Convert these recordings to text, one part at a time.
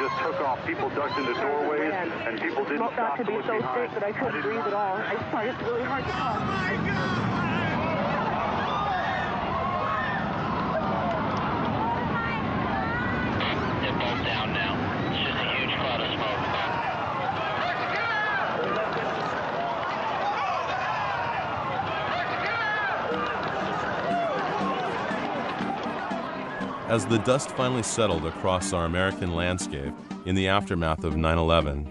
just took off. People ducked into doorways, and people didn't stop to look behind. I got to be so sick that I couldn't breathe at all. I find it really hard to talk. Down now. It's just a huge cloud of smoke. As the dust finally settled across our American landscape in the aftermath of 9/11,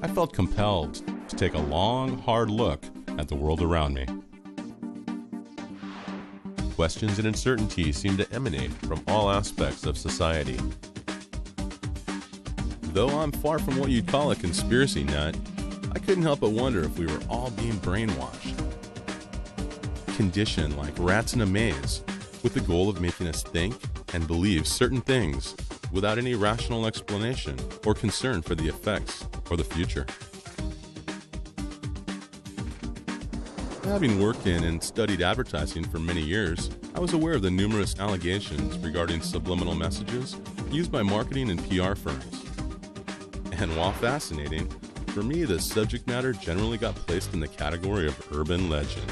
I felt compelled to take a long, hard look at the world around me. Questions and uncertainties seemed to emanate from all aspects of society. Though I'm far from what you'd call a conspiracy nut, I couldn't help but wonder if we were all being brainwashed. Conditioned like rats in a maze, with the goal of making us think and believe certain things without any rational explanation or concern for the effects or the future. Having worked in and studied advertising for many years, I was aware of the numerous allegations regarding subliminal messages used by marketing and PR firms. And while fascinating, for me the subject matter generally got placed in the category of urban legend.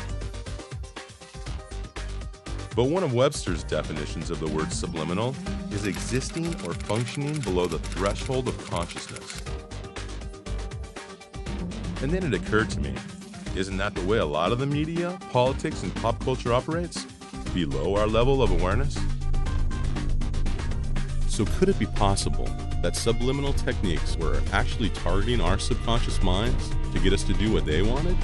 But one of Webster's definitions of the word subliminal is existing or functioning below the threshold of consciousness. And then it occurred to me, isn't that the way a lot of the media, politics, and pop culture operates? Below our level of awareness? So could it be possible that subliminal techniques were actually targeting our subconscious minds to get us to do what they wanted?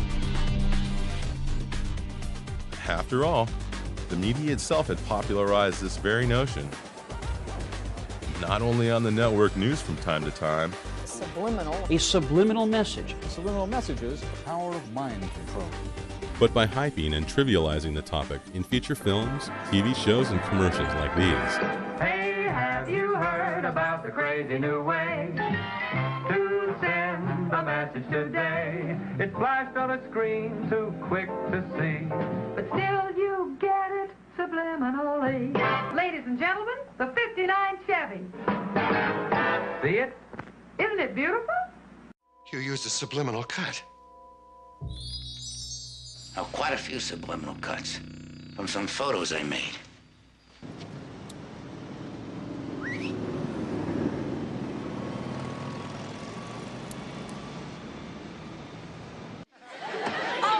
After all, the media itself had popularized this very notion. Not only on the network news from time to time. A subliminal message. Subliminal messages, the power of mind control. But by hyping and trivializing the topic in feature films, TV shows, and commercials like these. Hey, have you heard about the crazy new way to send a message today? It's flashed on a screen, too quick to see, but still you get it subliminally. Ladies and gentlemen, the 59 Chevy. See it? Isn't it beautiful? You used a subliminal cut. Oh, quite a few subliminal cuts from some photos I made.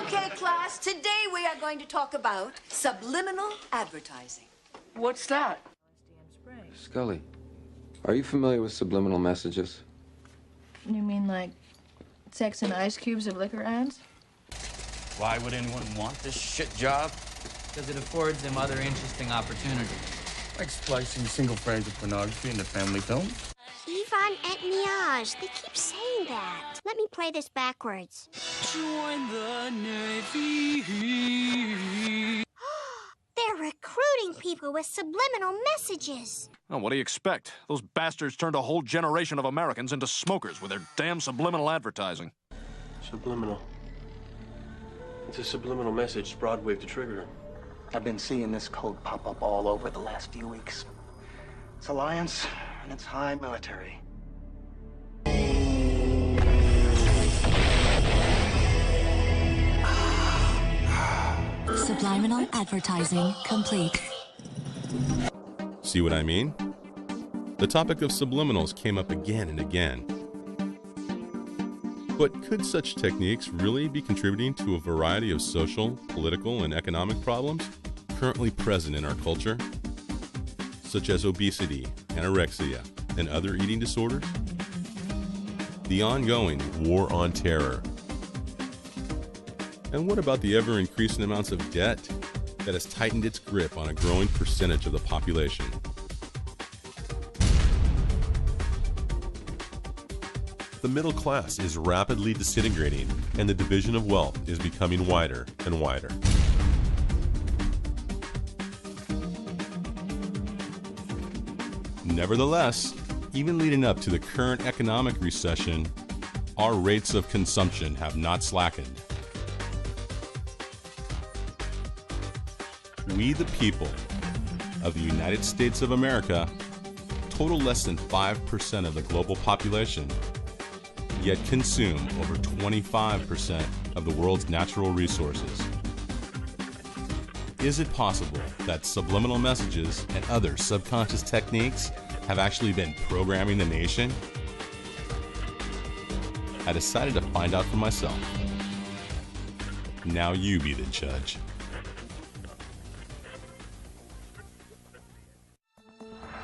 Okay, class, today we are going to talk about subliminal advertising. What's that? Scully, are you familiar with subliminal messages? You mean like sex and ice cubes of liquor ads? Why would anyone want this shit job? Because it affords them other interesting opportunities. Like splicing single frames of pornography into family films? Yvonne et Miage. They keep saying that. Let me play this backwards. Join the Navy. They're recruiting people with subliminal messages. Oh, what do you expect? Those bastards turned a whole generation of Americans into smokers with their damn subliminal advertising. Subliminal. It's a subliminal message, broadwave to trigger. I've been seeing this code pop up all over the last few weeks. It's Alliance, and it's high military. Subliminal advertising complete. See what I mean? The topic of subliminals came up again and again. But could such techniques really be contributing to a variety of social, political, and economic problems currently present in our culture, such as obesity, anorexia, and other eating disorders? The ongoing war on terror. And what about the ever-increasing amounts of debt that has tightened its grip on a growing percentage of the population? The middle class is rapidly disintegrating, and the division of wealth is becoming wider and wider. Nevertheless, even leading up to the current economic recession, our rates of consumption have not slackened. We, the people of the United States of America, total less than 5% of the global population, yet consume over 25% of the world's natural resources. Is it possible that subliminal messages and other subconscious techniques have actually been programming the nation? I decided to find out for myself. Now you be the judge.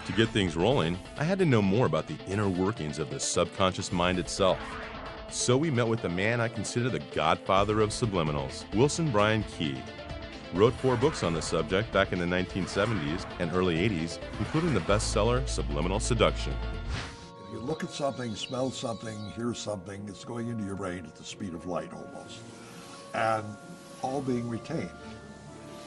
To get things rolling, I had to know more about the inner workings of the subconscious mind itself. So we met with the man I consider the godfather of subliminals, Wilson Bryan Key. Wrote 4 books on the subject back in the 1970s and early 80s, including the bestseller Subliminal Seduction. If you look at something, smell something, hear something, it's going into your brain at the speed of light almost, and all being retained.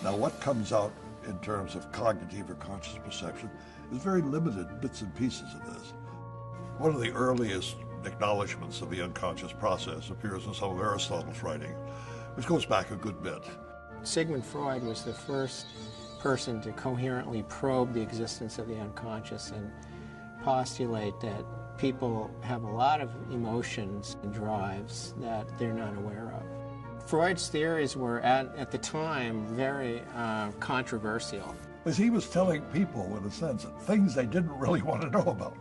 Now what comes out in terms of cognitive or conscious perception is very limited bits and pieces of this. One of the earliest acknowledgments of the unconscious process appears in some of Aristotle's writing, which goes back a good bit. Sigmund Freud was the first person to coherently probe the existence of the unconscious and postulate that people have a lot of emotions and drives that they're not aware of. Freud's theories were, at the time, very controversial. Because he was telling people, in a sense, things they didn't really want to know about.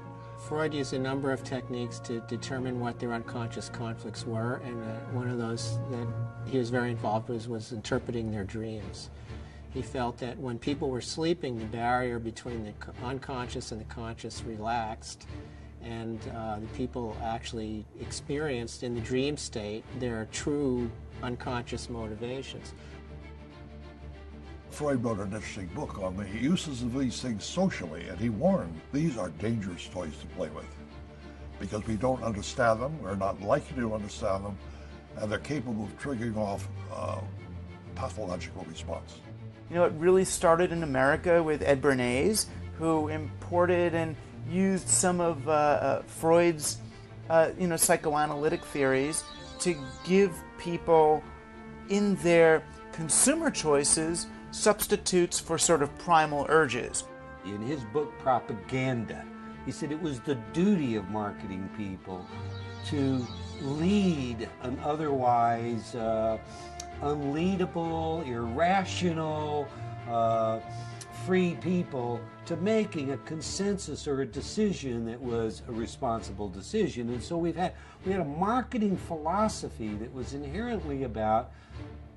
Freud used a number of techniques to determine what their unconscious conflicts were, and one of those that he was very involved with was interpreting their dreams. He felt that when people were sleeping, the barrier between the unconscious and the conscious relaxed, and the people actually experienced in the dream state their true unconscious motivations. Freud wrote an interesting book on the uses of these things socially, and he warned these are dangerous toys to play with because we don't understand them, we're not likely to understand them, and they're capable of triggering off a pathological response. You know, it really started in America with Ed Bernays, who imported and used some of Freud's psychoanalytic theories to give people in their consumer choices substitutes for sort of primal urges. In his book Propaganda, he said it was the duty of marketing people to lead an otherwise unleadable, irrational, free people to making a consensus or a decision that was a responsible decision. And so we had a marketing philosophy that was inherently about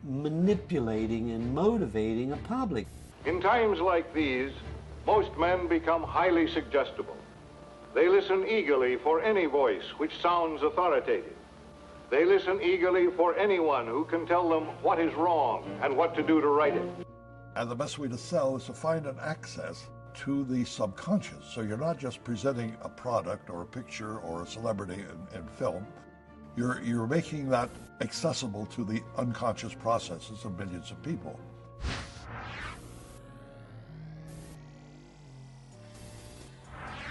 manipulating and motivating a public. In times like these, most men become highly suggestible. They listen eagerly for any voice which sounds authoritative. They listen eagerly for anyone who can tell them what is wrong and what to do to right it. And the best way to sell is to find an access to the subconscious. So you're not just presenting a product or a picture or a celebrity in film. You're making that accessible to the unconscious processes of millions of people.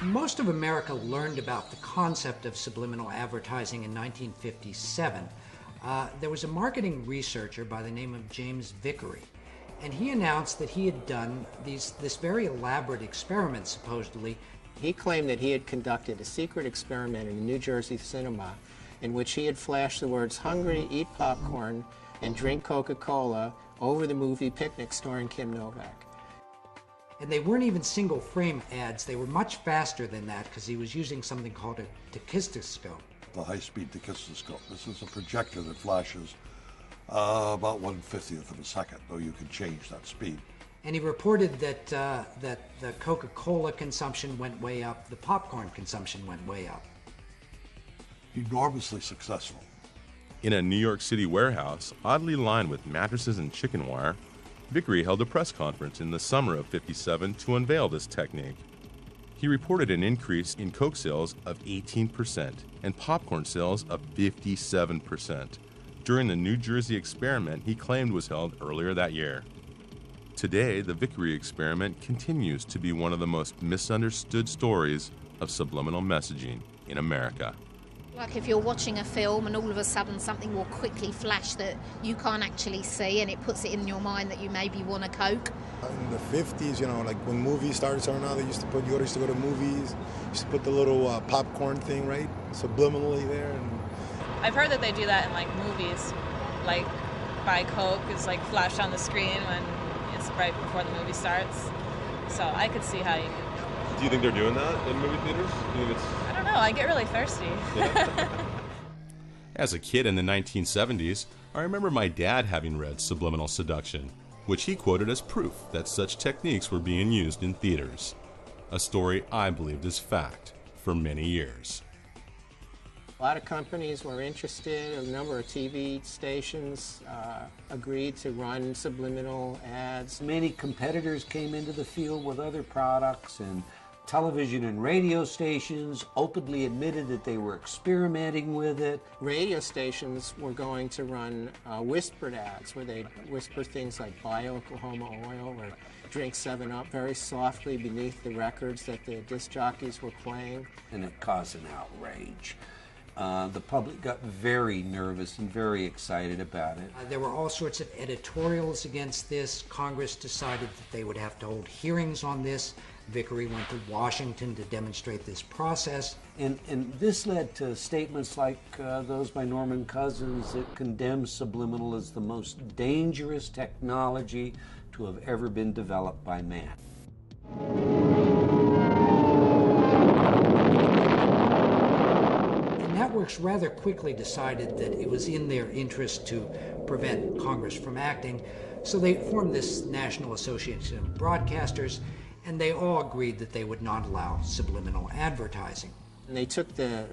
Most of America learned about the concept of subliminal advertising in 1957. There was a marketing researcher by the name of James Vickery, and he announced that he had done this very elaborate experiment, supposedly. He claimed that he had conducted a secret experiment in a New Jersey cinema in which he had flashed the words "hungry, eat popcorn, and drink Coca-Cola" over the movie Picnic starring Kim Novak. And they weren't even single frame ads. They were much faster than that because he was using something called a tachistoscope. The high-speed tachistoscope. This is a projector that flashes about 1/50th of a second, though you can change that speed. And he reported that the Coca-Cola consumption went way up, the popcorn consumption went way up. Enormously successful. In a New York City warehouse, oddly lined with mattresses and chicken wire, Vickery held a press conference in the summer of '57 to unveil this technique. He reported an increase in Coke sales of 18% and popcorn sales of 57% during the New Jersey experiment he claimed was held earlier that year. Today, the Vickery experiment continues to be one of the most misunderstood stories of subliminal messaging in America. Like if you're watching a film and all of a sudden something will quickly flash that you can't actually see, and it puts it in your mind that you maybe want a Coke. In the 50s, you know, like when movies started turning out, you used to go to movies, used to put the little popcorn thing, right, subliminally there. And I've heard that they do that in like movies, like buy Coke is like flashed on the screen when it's right before the movie starts. So I could see how you could. Do you think they're doing that in movie theaters? Do you think it's... I don't know, I get really thirsty. Yeah. As a kid in the 1970s, I remember my dad having read Subliminal Seduction, which he quoted as proof that such techniques were being used in theaters. A story I believed as fact for many years. A lot of companies were interested. A number of TV stations agreed to run subliminal ads. Many competitors came into the field with other products, and television and radio stations openly admitted that they were experimenting with it. Radio stations were going to run whispered ads where they'd whisper things like buy Oklahoma oil or drink 7-Up very softly beneath the records that the disc jockeys were playing. And it caused an outrage. The public got very nervous and very excited about it. There were all sorts of editorials against this. Congress decided that they would have to hold hearings on this. Vickery went to Washington to demonstrate this process. And this led to statements like those by Norman Cousins that condemned subliminal as the most dangerous technology to have ever been developed by man. Networks rather quickly decided that it was in their interest to prevent Congress from acting, so they formed this National Association of Broadcasters, and they all agreed that they would not allow subliminal advertising. And they took the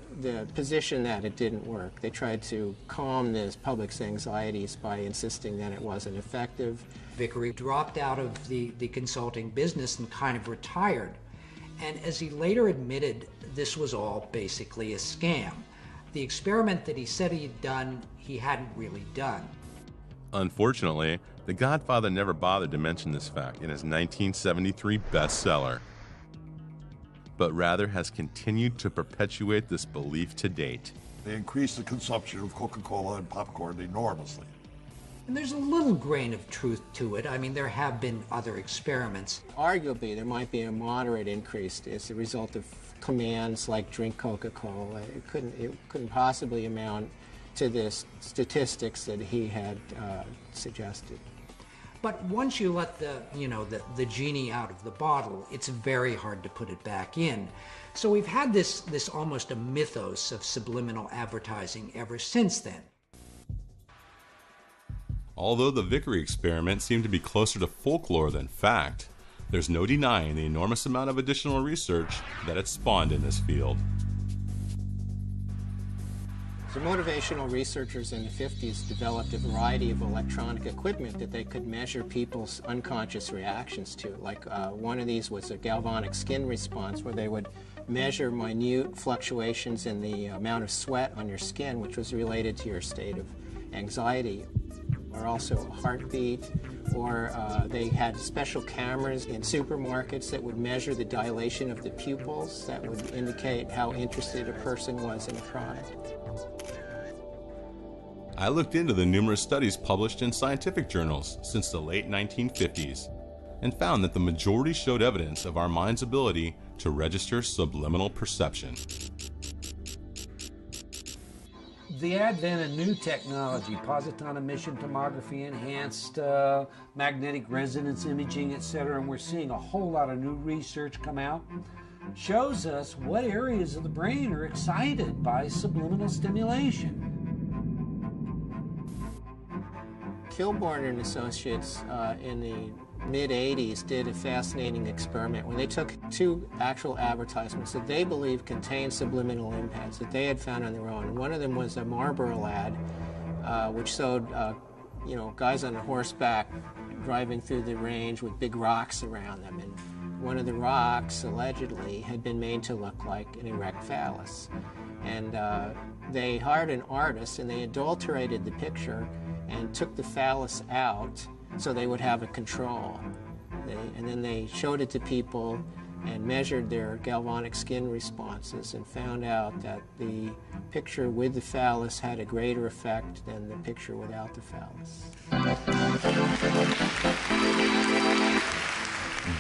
position that it didn't work. They tried to calm the public's anxieties by insisting that it wasn't effective. Vickery dropped out of the consulting business and kind of retired. And as he later admitted, this was all basically a scam. The experiment that he said he'd done, he hadn't really done. Unfortunately, The Godfather never bothered to mention this fact in his 1973 bestseller, but rather has continued to perpetuate this belief to date. They increased the consumption of Coca-Cola and popcorn enormously. And there's a little grain of truth to it. I mean, there have been other experiments. Arguably, there might be a moderate increase as a result of commands like drink Coca-Cola. It couldn't possibly amount to the statistics that he had suggested. But once you let the genie out of the bottle, it's very hard to put it back in. So we've had this almost a mythos of subliminal advertising ever since then. Although the Vickery experiment seemed to be closer to folklore than fact, there's no denying the enormous amount of additional research that it spawned in this field. The motivational researchers in the 50s developed a variety of electronic equipment that they could measure people's unconscious reactions to. Like one of these was a galvanic skin response, where they would measure minute fluctuations in the amount of sweat on your skin, which was related to your state of anxiety. Or also a heartbeat, or they had special cameras in supermarkets that would measure the dilation of the pupils that would indicate how interested a person was in a product. I looked into the numerous studies published in scientific journals since the late 1950s and found that the majority showed evidence of our mind's ability to register subliminal perception. The advent of new technology, positron emission tomography, enhanced magnetic resonance imaging, etc., and we're seeing a whole lot of new research come out, shows us what areas of the brain are excited by subliminal stimulation. Kilborn and Associates in the mid-80s did a fascinating experiment when they took two actual advertisements that they believed contained subliminal impacts that they had found on their own. One of them was a Marlboro ad, which showed guys on horseback driving through the range with big rocks around them. And one of the rocks, allegedly, had been made to look like an erect phallus. And they hired an artist, and they adulterated the picture and took the phallus out so they would have a control. And then they showed it to people, and measured their galvanic skin responses and found out that the picture with the phallus had a greater effect than the picture without the phallus.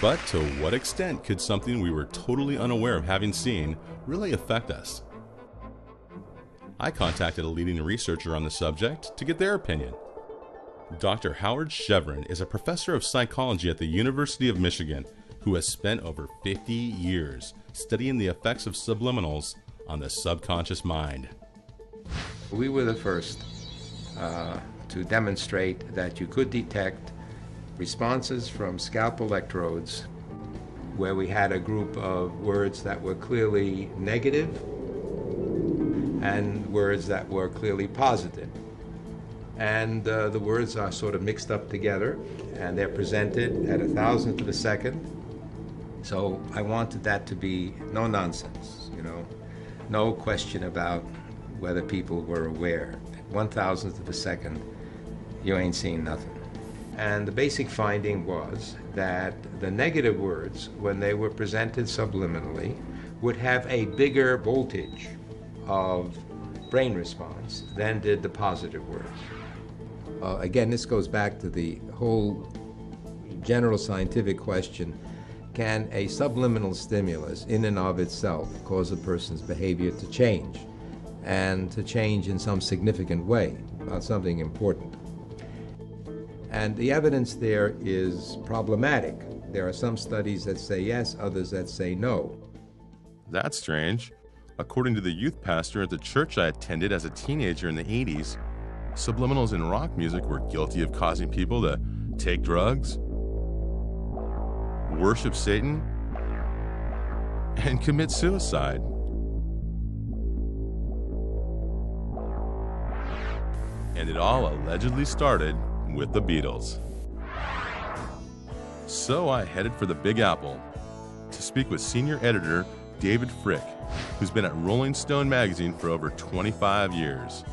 But to what extent could something we were totally unaware of having seen really affect us? I contacted a leading researcher on the subject to get their opinion. Dr. Howard Chevron is a professor of psychology at the University of Michigan who has spent over 50 years studying the effects of subliminals on the subconscious mind. We were the first to demonstrate that you could detect responses from scalp electrodes where we had a group of words that were clearly negative and words that were clearly positive. And the words are sort of mixed up together, and they're presented at 1,000th of a second. So I wanted that to be no nonsense, you know, no question about whether people were aware. At 1,000th of a second, you ain't seen nothing. And the basic finding was that the negative words, when they were presented subliminally, would have a bigger voltage of brain response than did the positive words. Again, this goes back to the whole general scientific question: can a subliminal stimulus in and of itself cause a person's behavior to change, and to change in some significant way about something important? And the evidence there is problematic. There are some studies that say yes, others that say no. That's strange. According to the youth pastor at the church I attended as a teenager in the 80s, subliminals in rock music were guilty of causing people to take drugs, worship Satan, and commit suicide. And it all allegedly started with the Beatles. So I headed for the Big Apple to speak with senior editor David Frick, who's been at Rolling Stone magazine for over 25 years.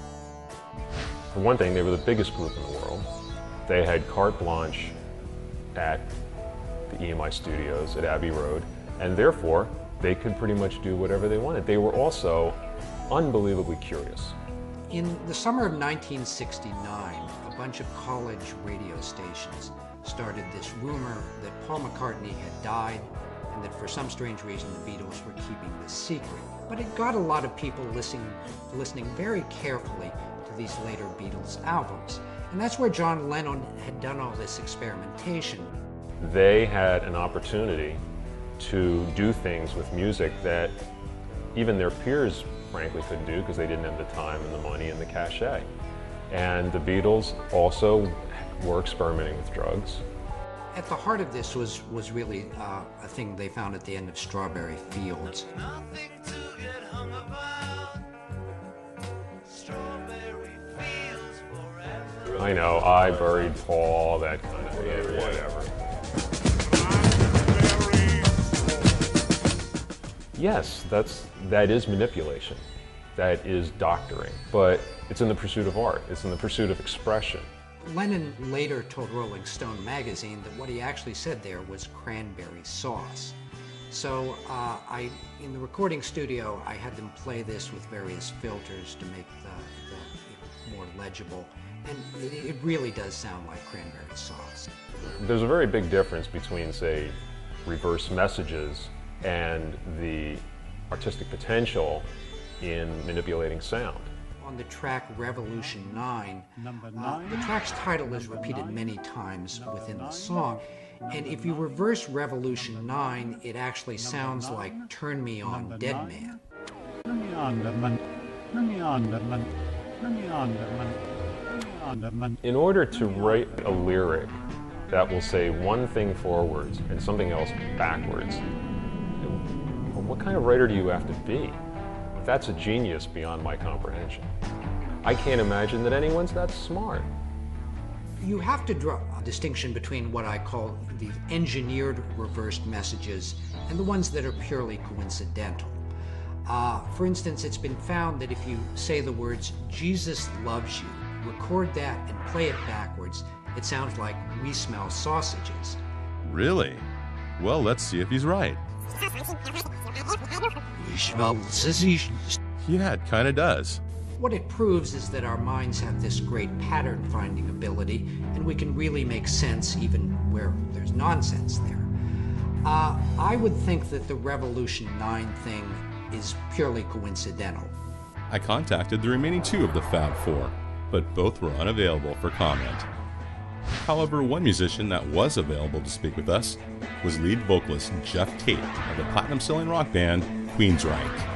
For one thing, they were the biggest group in the world. They had carte blanche at the EMI studios at Abbey Road, and therefore they could pretty much do whatever they wanted. They were also unbelievably curious. In the summer of 1969, a bunch of college radio stations started this rumor that Paul McCartney had died and that for some strange reason the Beatles were keeping this secret. But it got a lot of people listening very carefully to these later Beatles albums. And that's where John Lennon had done all this experimentation. They had an opportunity to do things with music that even their peers frankly couldn't do because they didn't have the time and the money and the cachet. And the Beatles also were experimenting with drugs. At the heart of this was really a thing they found at the end of Strawberry Fields. I know, I buried Paul, that kind of thing, whatever. Yes, that is manipulation. That is doctoring. But it's in the pursuit of art. It's in the pursuit of expression. Lennon later told Rolling Stone magazine that what he actually said there was cranberry sauce. So in the recording studio, I had them play this with various filters to make the more legible. And it really does sound like cranberry sauce. There's a very big difference between, say, reverse messages and the artistic potential in manipulating sound. On the track Revolution 9, the track's title is repeated many times within the song. And if you reverse Revolution 9, it actually sounds like Turn Me On, Dead Man. In order to write a lyric that will say one thing forwards and something else backwards, what kind of writer do you have to be? That's a genius beyond my comprehension. I can't imagine that anyone's that smart. You have to draw a distinction between what I call the engineered reversed messages and the ones that are purely coincidental. For instance, it's been found that if you say the words, Jesus loves you, record that and play it backwards, it sounds like we smell sausages. Really? Well, let's see if he's right. Yeah, it kind of does. What it proves is that our minds have this great pattern-finding ability, and we can really make sense even where there's nonsense there. I would think that the Revolution 9 thing is purely coincidental. I contacted the remaining two of the Fab Four, but both were unavailable for comment. However, one musician that was available to speak with us was lead vocalist Jeff Tate of the platinum-selling rock band Queensryche.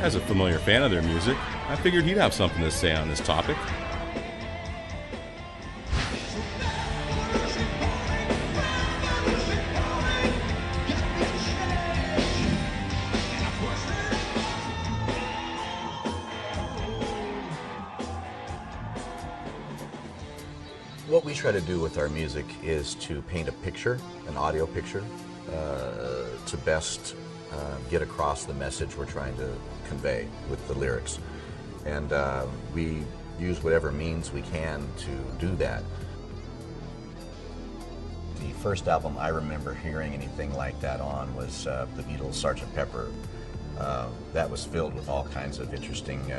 As a familiar fan of their music, I figured he'd have something to say on this topic. What we try to do with our music is to paint a picture, an audio picture, to best get across the message we're trying to convey with the lyrics. And we use whatever means we can to do that. The first album I remember hearing anything like that on was the Beatles' Sgt. Pepper. That was filled with all kinds of interesting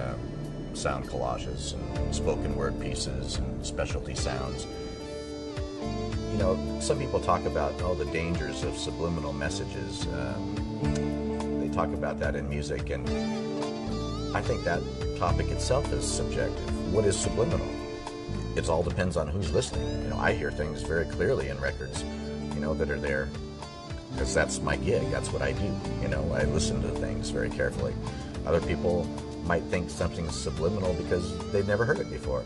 sound collages and spoken word pieces and specialty sounds. You know, some people talk about the dangers of subliminal messages. They talk about that in music, and I think that topic itself is subjective. What is subliminal? It all depends on who's listening. You know, I hear things very clearly in records, you know, that are there because that's my gig. That's what I do. You know, I listen to things very carefully. Other people might think something's subliminal because they've never heard it before.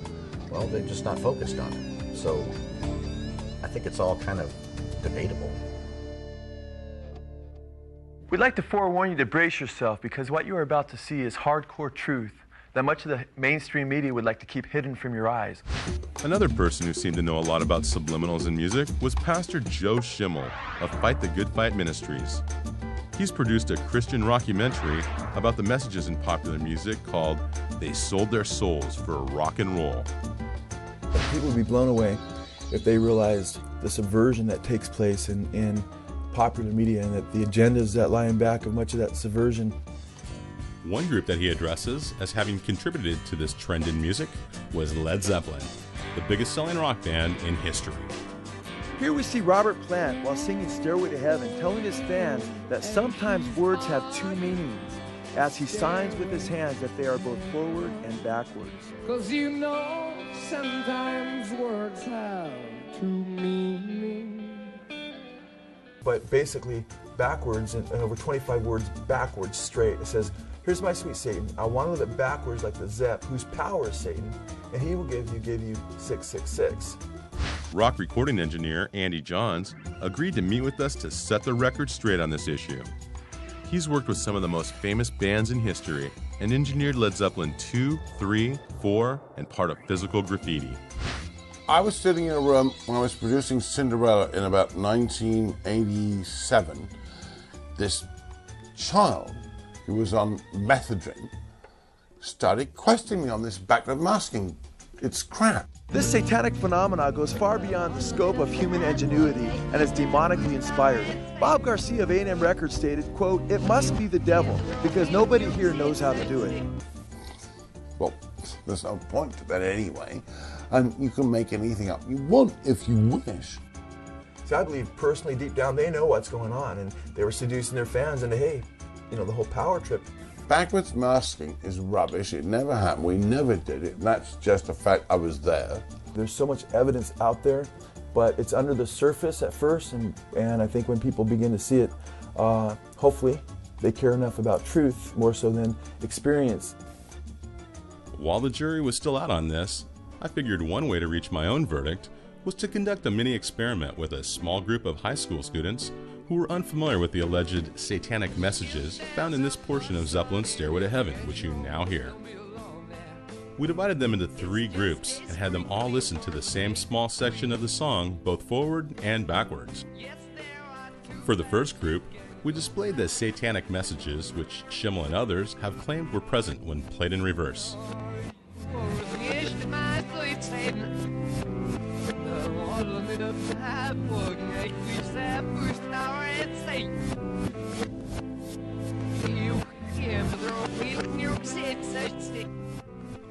Well, they're just not focused on it. So I think it's all kind of debatable. We'd like to forewarn you to brace yourself because what you are about to see is hardcore truth that much of the mainstream media would like to keep hidden from your eyes. Another person who seemed to know a lot about subliminals in music was Pastor Joe Schimmel of Fight the Good Fight Ministries. He's produced a Christian rockumentary about the messages in popular music called They Sold Their Souls for Rock and Roll. People would be blown away if they realized the subversion that takes place in popular media and that the agendas that lie in back of much of that subversion. One group that he addresses as having contributed to this trend in music was Led Zeppelin, the biggest selling rock band in history. Here we see Robert Plant, while singing Stairway to Heaven, telling his fans that sometimes words have two meanings, as he signs with his hands that they are both forward and backwards. 'Cause you know, sometimes words have two meanings. But basically, backwards, and over 25 words backwards straight, it says, here's my sweet Satan. I want to live it backwards like the Zepp, whose power is Satan, and he will give you 666. Rock recording engineer Andy Johns agreed to meet with us to set the record straight on this issue. He's worked with some of the most famous bands in history and engineered Led Zeppelin 2, 3, 4, and part of Physical Graffiti. I was sitting in a room when I was producing Cinderella in about 1987. This child who was on methadone started questioning me on this background masking. It's crap. This satanic phenomena goes far beyond the scope of human ingenuity and is demonically inspired. Bob Garcia of A&M Records stated, quote, "It must be the devil because nobody here knows how to do it." Well, there's no point to that anyway. And you can make anything up you want if you wish. So I believe personally, deep down, they know what's going on, and they were seducing their fans into, hey, you know, the whole power trip. Backwards masking is rubbish. It never happened. We never did it. And that's just a fact. I was there. There's so much evidence out there, but it's under the surface at first, and I think when people begin to see it, hopefully they care enough about truth more so than experience. While the jury was still out on this, I figured one way to reach my own verdict was to conduct a mini experiment with a small group of high school students who were unfamiliar with the alleged satanic messages found in this portion of Zeppelin's Stairway to Heaven, which you now hear. We divided them into 3 groups and had them all listen to the same small section of the song, both forward and backwards. For the first group, we displayed the satanic messages which Schimmel and others have claimed were present when played in reverse.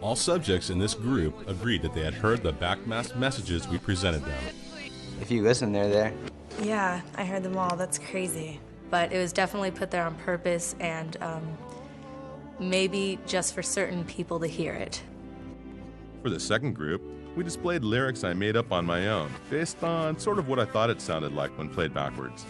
All subjects in this group agreed that they had heard the backmasked messages we presented them. If you listen, they're there. Yeah, I heard them all. That's crazy. But it was definitely put there on purpose and maybe just for certain people to hear it. For the second group, we displayed lyrics I made up on my own, based on sort of what I thought it sounded like when played backwards.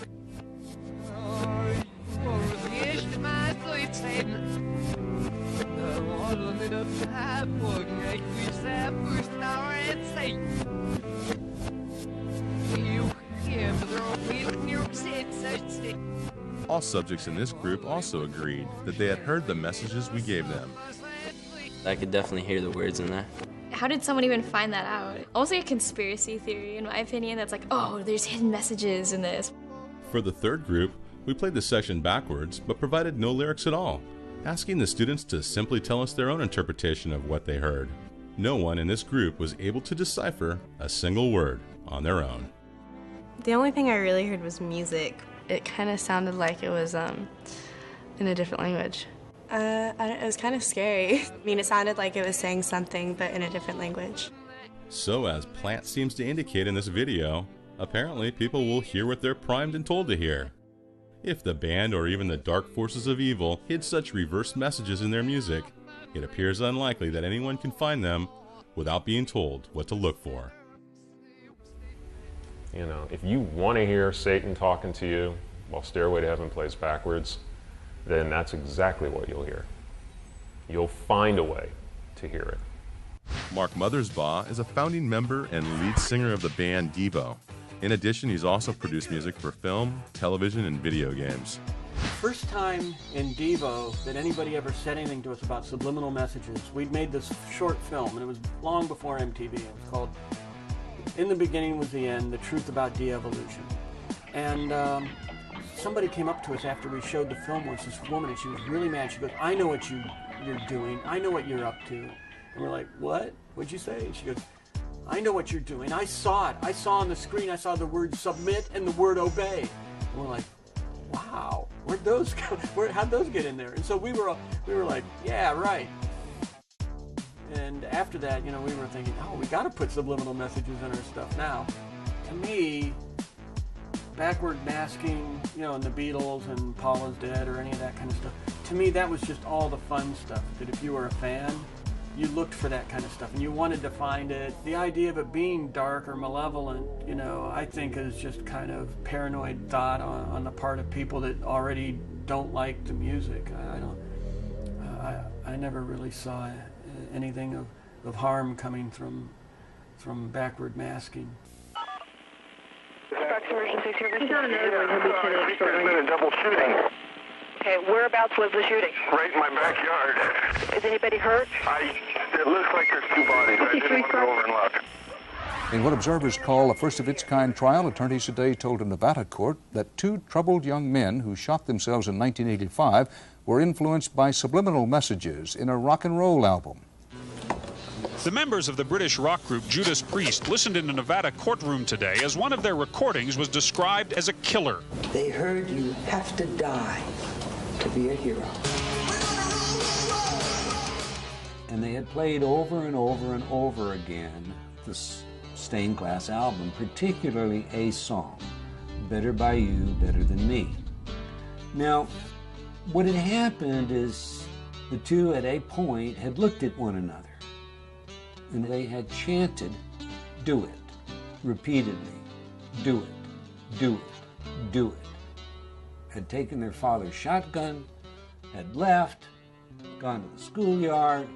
All subjects in this group also agreed that they had heard the messages we gave them. I could definitely hear the words in there. How did someone even find that out? Almost like a conspiracy theory, in my opinion, that's like, oh, there's hidden messages in this. For the third group, we played the section backwards, but provided no lyrics at all, asking the students to simply tell us their own interpretation of what they heard. No one in this group was able to decipher a single word on their own. The only thing I really heard was music. It kind of sounded like it was in a different language. It was kind of scary. I mean, it sounded like it was saying something, but in a different language. So, as Plant seems to indicate in this video, apparently people will hear what they're primed and told to hear. If the band or even the dark forces of evil hid such reverse messages in their music, it appears unlikely that anyone can find them without being told what to look for. You know, if you want to hear Satan talking to you while Stairway to Heaven plays backwards, then that's exactly what you'll hear. You'll find a way to hear it. Mark Mothersbaugh is a founding member and lead singer of the band Devo. In addition, he's also produced music for film, television, and video games. First time in Devo that anybody ever said anything to us about subliminal messages, we'd made this short film, and it was long before MTV. It was called In the Beginning Was the End, The Truth About De-Evolution. And somebody came up to us after we showed the film once, this woman, and she was really mad. She goes, I know what you're doing. I know what you're up to. And we're like, what? What'd you say? She goes, I know what you're doing. I saw it. I saw on the screen, I saw the word submit and the word obey. And we're like, wow, where'd those go? How'd those get in there? And so we were like, yeah, right. And after that, you know, we were thinking, oh, we got to put subliminal messages in our stuff now. To me, backward masking, you know, and the Beatles and Paula's Dead or any of that kind of stuff, to me, that was just all the fun stuff. That if you were a fan, you looked for that kind of stuff and you wanted to find it. The idea of it being dark or malevolent, you know, I think is just kind of paranoid thought on the part of people that already don't like the music. I never really saw anything of harm coming from backward masking. Emergency service. He's on another one. He'll be finished shortly. There's been a double shooting. Okay, whereabouts was the shooting? Right in my backyard. Is anybody hurt? It looks like there's two bodies. I didn't want to go over and look. In what observers call a first-of-its-kind trial, attorneys today told a Nevada court that two troubled young men who shot themselves in 1985 were influenced by subliminal messages in a rock and roll album. The members of the British rock group Judas Priest listened in a Nevada courtroom today as one of their recordings was described as a killer. They heard you have to die to be a hero. And they had played over and over and over again this Stained Glass album, particularly a song, Better By You, Better Than Me. Now, what had happened is the two at a point had looked at one another and they had chanted, do it, repeatedly, do it, do it, do it. Had taken their father's shotgun, had left, gone to the schoolyard,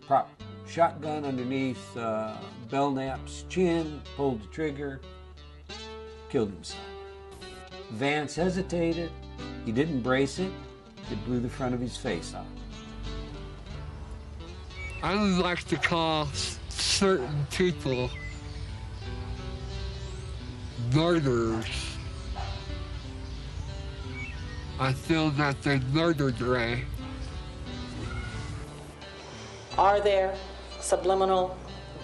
propped shotgun underneath Belknap's chin, pulled the trigger, killed himself. Vance hesitated, he didn't brace it, it blew the front of his face off. I would like to call certain people murderers. I feel that they murdered Ray. Are there subliminal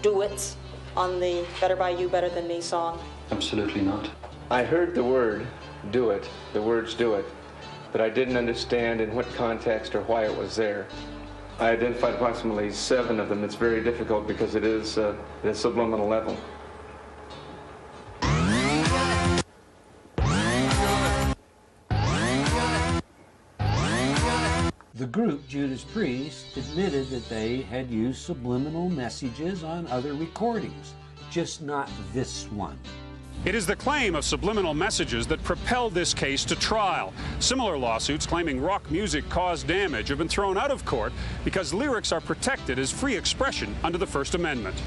duets on the Better By You, Better Than Me song? Absolutely not. I heard the word, do it, the words do it, but I didn't understand in what context or why it was there. I identified approximately 7 of them. It's very difficult because it is at a subliminal level. The group, Judas Priest, admitted that they had used subliminal messages on other recordings, just not this one. It is the claim of subliminal messages that propelled this case to trial. Similar lawsuits claiming rock music caused damage have been thrown out of court because lyrics are protected as free expression under the First Amendment.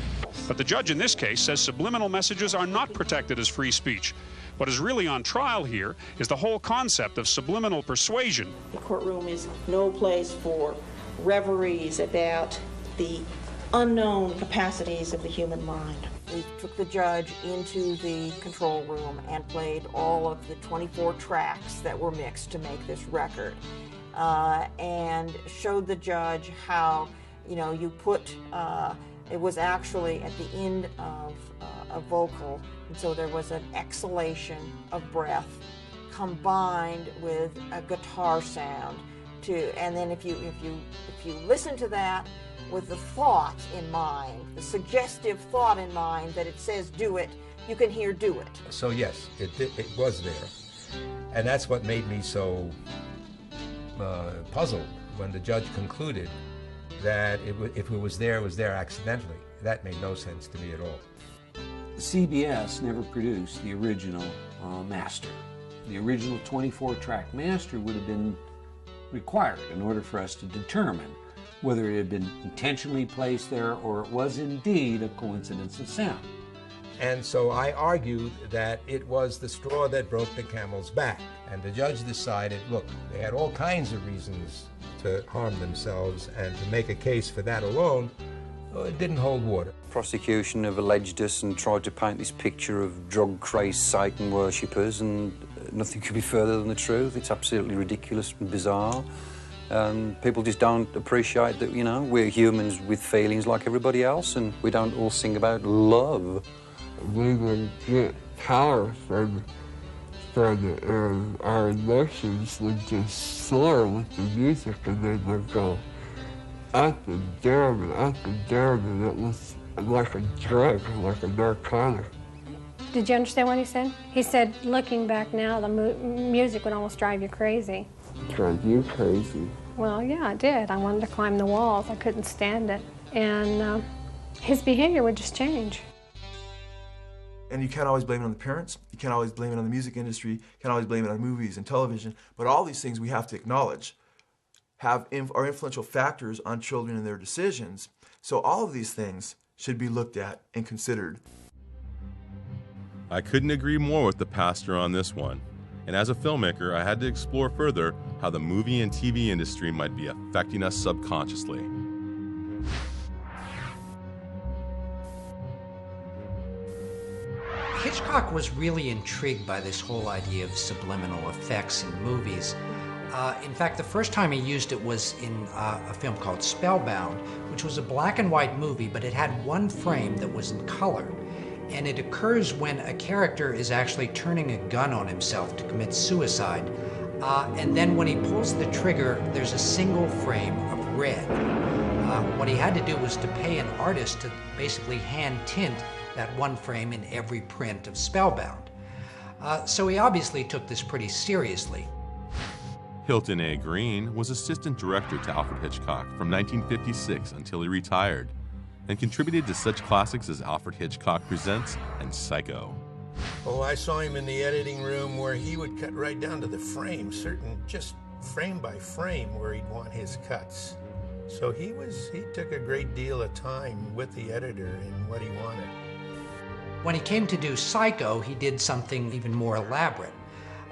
But the judge in this case says subliminal messages are not protected as free speech. What is really on trial here is the whole concept of subliminal persuasion. The courtroom is no place for reveries about the unknown capacities of the human mind. We took the judge into the control room and played all of the 24 tracks that were mixed to make this record, and showed the judge how, you put, it was actually at the end of a vocal, and so there was an exhalation of breath combined with a guitar sound and then if you listen to that with the thought in mind, the suggestive thought in mind that it says do it, you can hear do it. So yes, it was there. And that's what made me so puzzled when the judge concluded that if it was there accidentally. That made no sense to me at all. CBS never produced the original master. The original 24-track master would have been required in order for us to determine whether it had been intentionally placed there or it was indeed a coincidence of sound. And so I argued that it was the straw that broke the camel's back. And the judge decided, look, they had all kinds of reasons to harm themselves, and to make a case for that alone, it didn't hold water. Prosecution have alleged us and tried to paint this picture of drug-crazed Satan worshippers, and nothing could be further than the truth. It's absolutely ridiculous and bizarre. People just don't appreciate that, we're humans with feelings like everybody else, and we don't all sing about love. We would get power from it, and our emotions would just soar with the music, and then they'd go up and down, and it was like a drug, like a narcotic. Did you understand what he said? He said, looking back now, the music would almost drive you crazy. Drive you crazy? Well, yeah, it did. I wanted to climb the walls. I couldn't stand it. And his behavior would just change. And you can't always blame it on the parents. You can't always blame it on the music industry. You can't always blame it on movies and television. But all these things we have to acknowledge are influential factors on children and their decisions. So all of these things should be looked at and considered. I couldn't agree more with the pastor on this one. And as a filmmaker, I had to explore further how the movie and TV industry might be affecting us subconsciously. Hitchcock was really intrigued by this whole idea of subliminal effects in movies. In fact, the first time he used it was in a film called Spellbound, which was a black and white movie, but it had one frame that was in color. And it occurs when a character is actually turning a gun on himself to commit suicide. And then when he pulls the trigger, there's a single frame of red. What he had to do was to pay an artist to basically hand tint that one frame in every print of Spellbound. So he obviously took this pretty seriously. Hilton A. Green was assistant director to Alfred Hitchcock from 1956 until he retired, and contributed to such classics as Alfred Hitchcock Presents and Psycho. Oh, I saw him in the editing room where he would cut right down to the frame, just frame by frame where he'd want his cuts. So he took a great deal of time with the editor in what he wanted. When he came to do Psycho, he did something even more elaborate.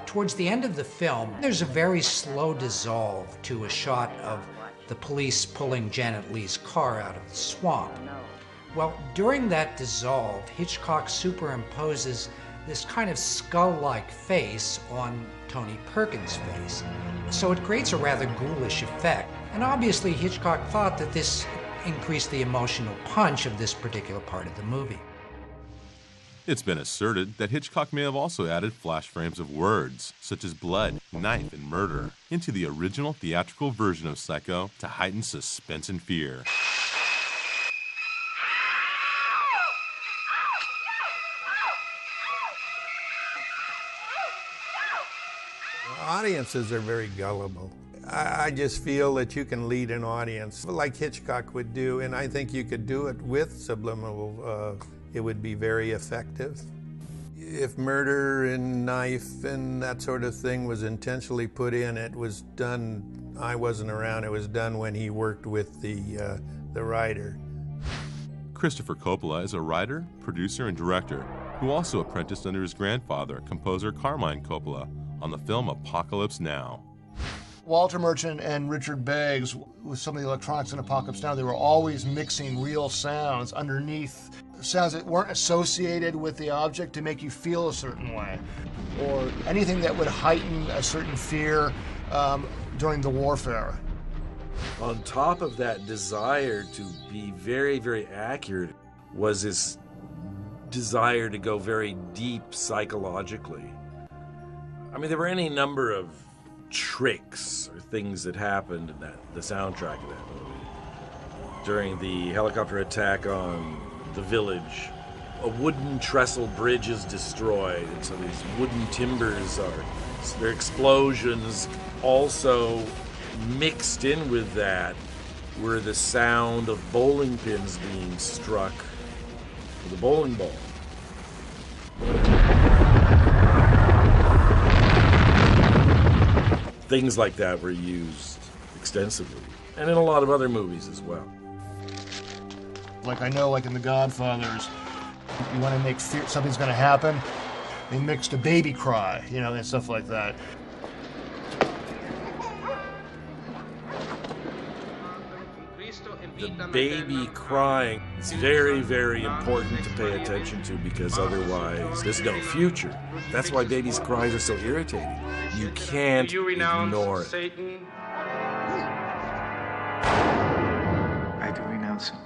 Towards the end of the film, there's a very slow dissolve to a shot of the police pulling Janet Leigh's car out of the swamp. Well, during that dissolve, Hitchcock superimposes this kind of skull-like face on Tony Perkins' face. So it creates a rather ghoulish effect. And obviously Hitchcock thought that this increased the emotional punch of this particular part of the movie. It's been asserted that Hitchcock may have also added flash frames of words, such as blood, knife, and murder, into the original theatrical version of Psycho to heighten suspense and fear. Audiences are very gullible. I just feel that you can lead an audience like Hitchcock would do, and I think you could do it with subliminal. It would be very effective. If murder and knife and that sort of thing was intentionally put in, it was done, I wasn't around, it was done when he worked with the writer. Christopher Coppola is a writer, producer, and director who also apprenticed under his grandfather, composer Carmine Coppola, on the film Apocalypse Now. Walter Merchant and Richard Beggs, with some of the electronics in Apocalypse Now, they were always mixing real sounds underneath, sounds that weren't associated with the object to make you feel a certain way, or anything that would heighten a certain fear during the warfare. On top of that desire to be very, very accurate was this desire to go very deep psychologically. I mean, there were any number of tricks or things that happened in the soundtrack of that movie. During the helicopter attack on the village, a wooden trestle bridge is destroyed, and so these wooden timbers their explosions. Also mixed in with that were the sound of bowling pins being struck with a bowling ball. Things like that were used extensively, and in a lot of other movies as well. Like I know, like in The Godfathers, you want to make fear something's going to happen, they mixed a baby cry, you know, and stuff like that. The baby crying is very, very important to pay attention to, because otherwise there's no future. That's why babies' cries are so irritating. You can't ignore it. Satan? I do renounce him.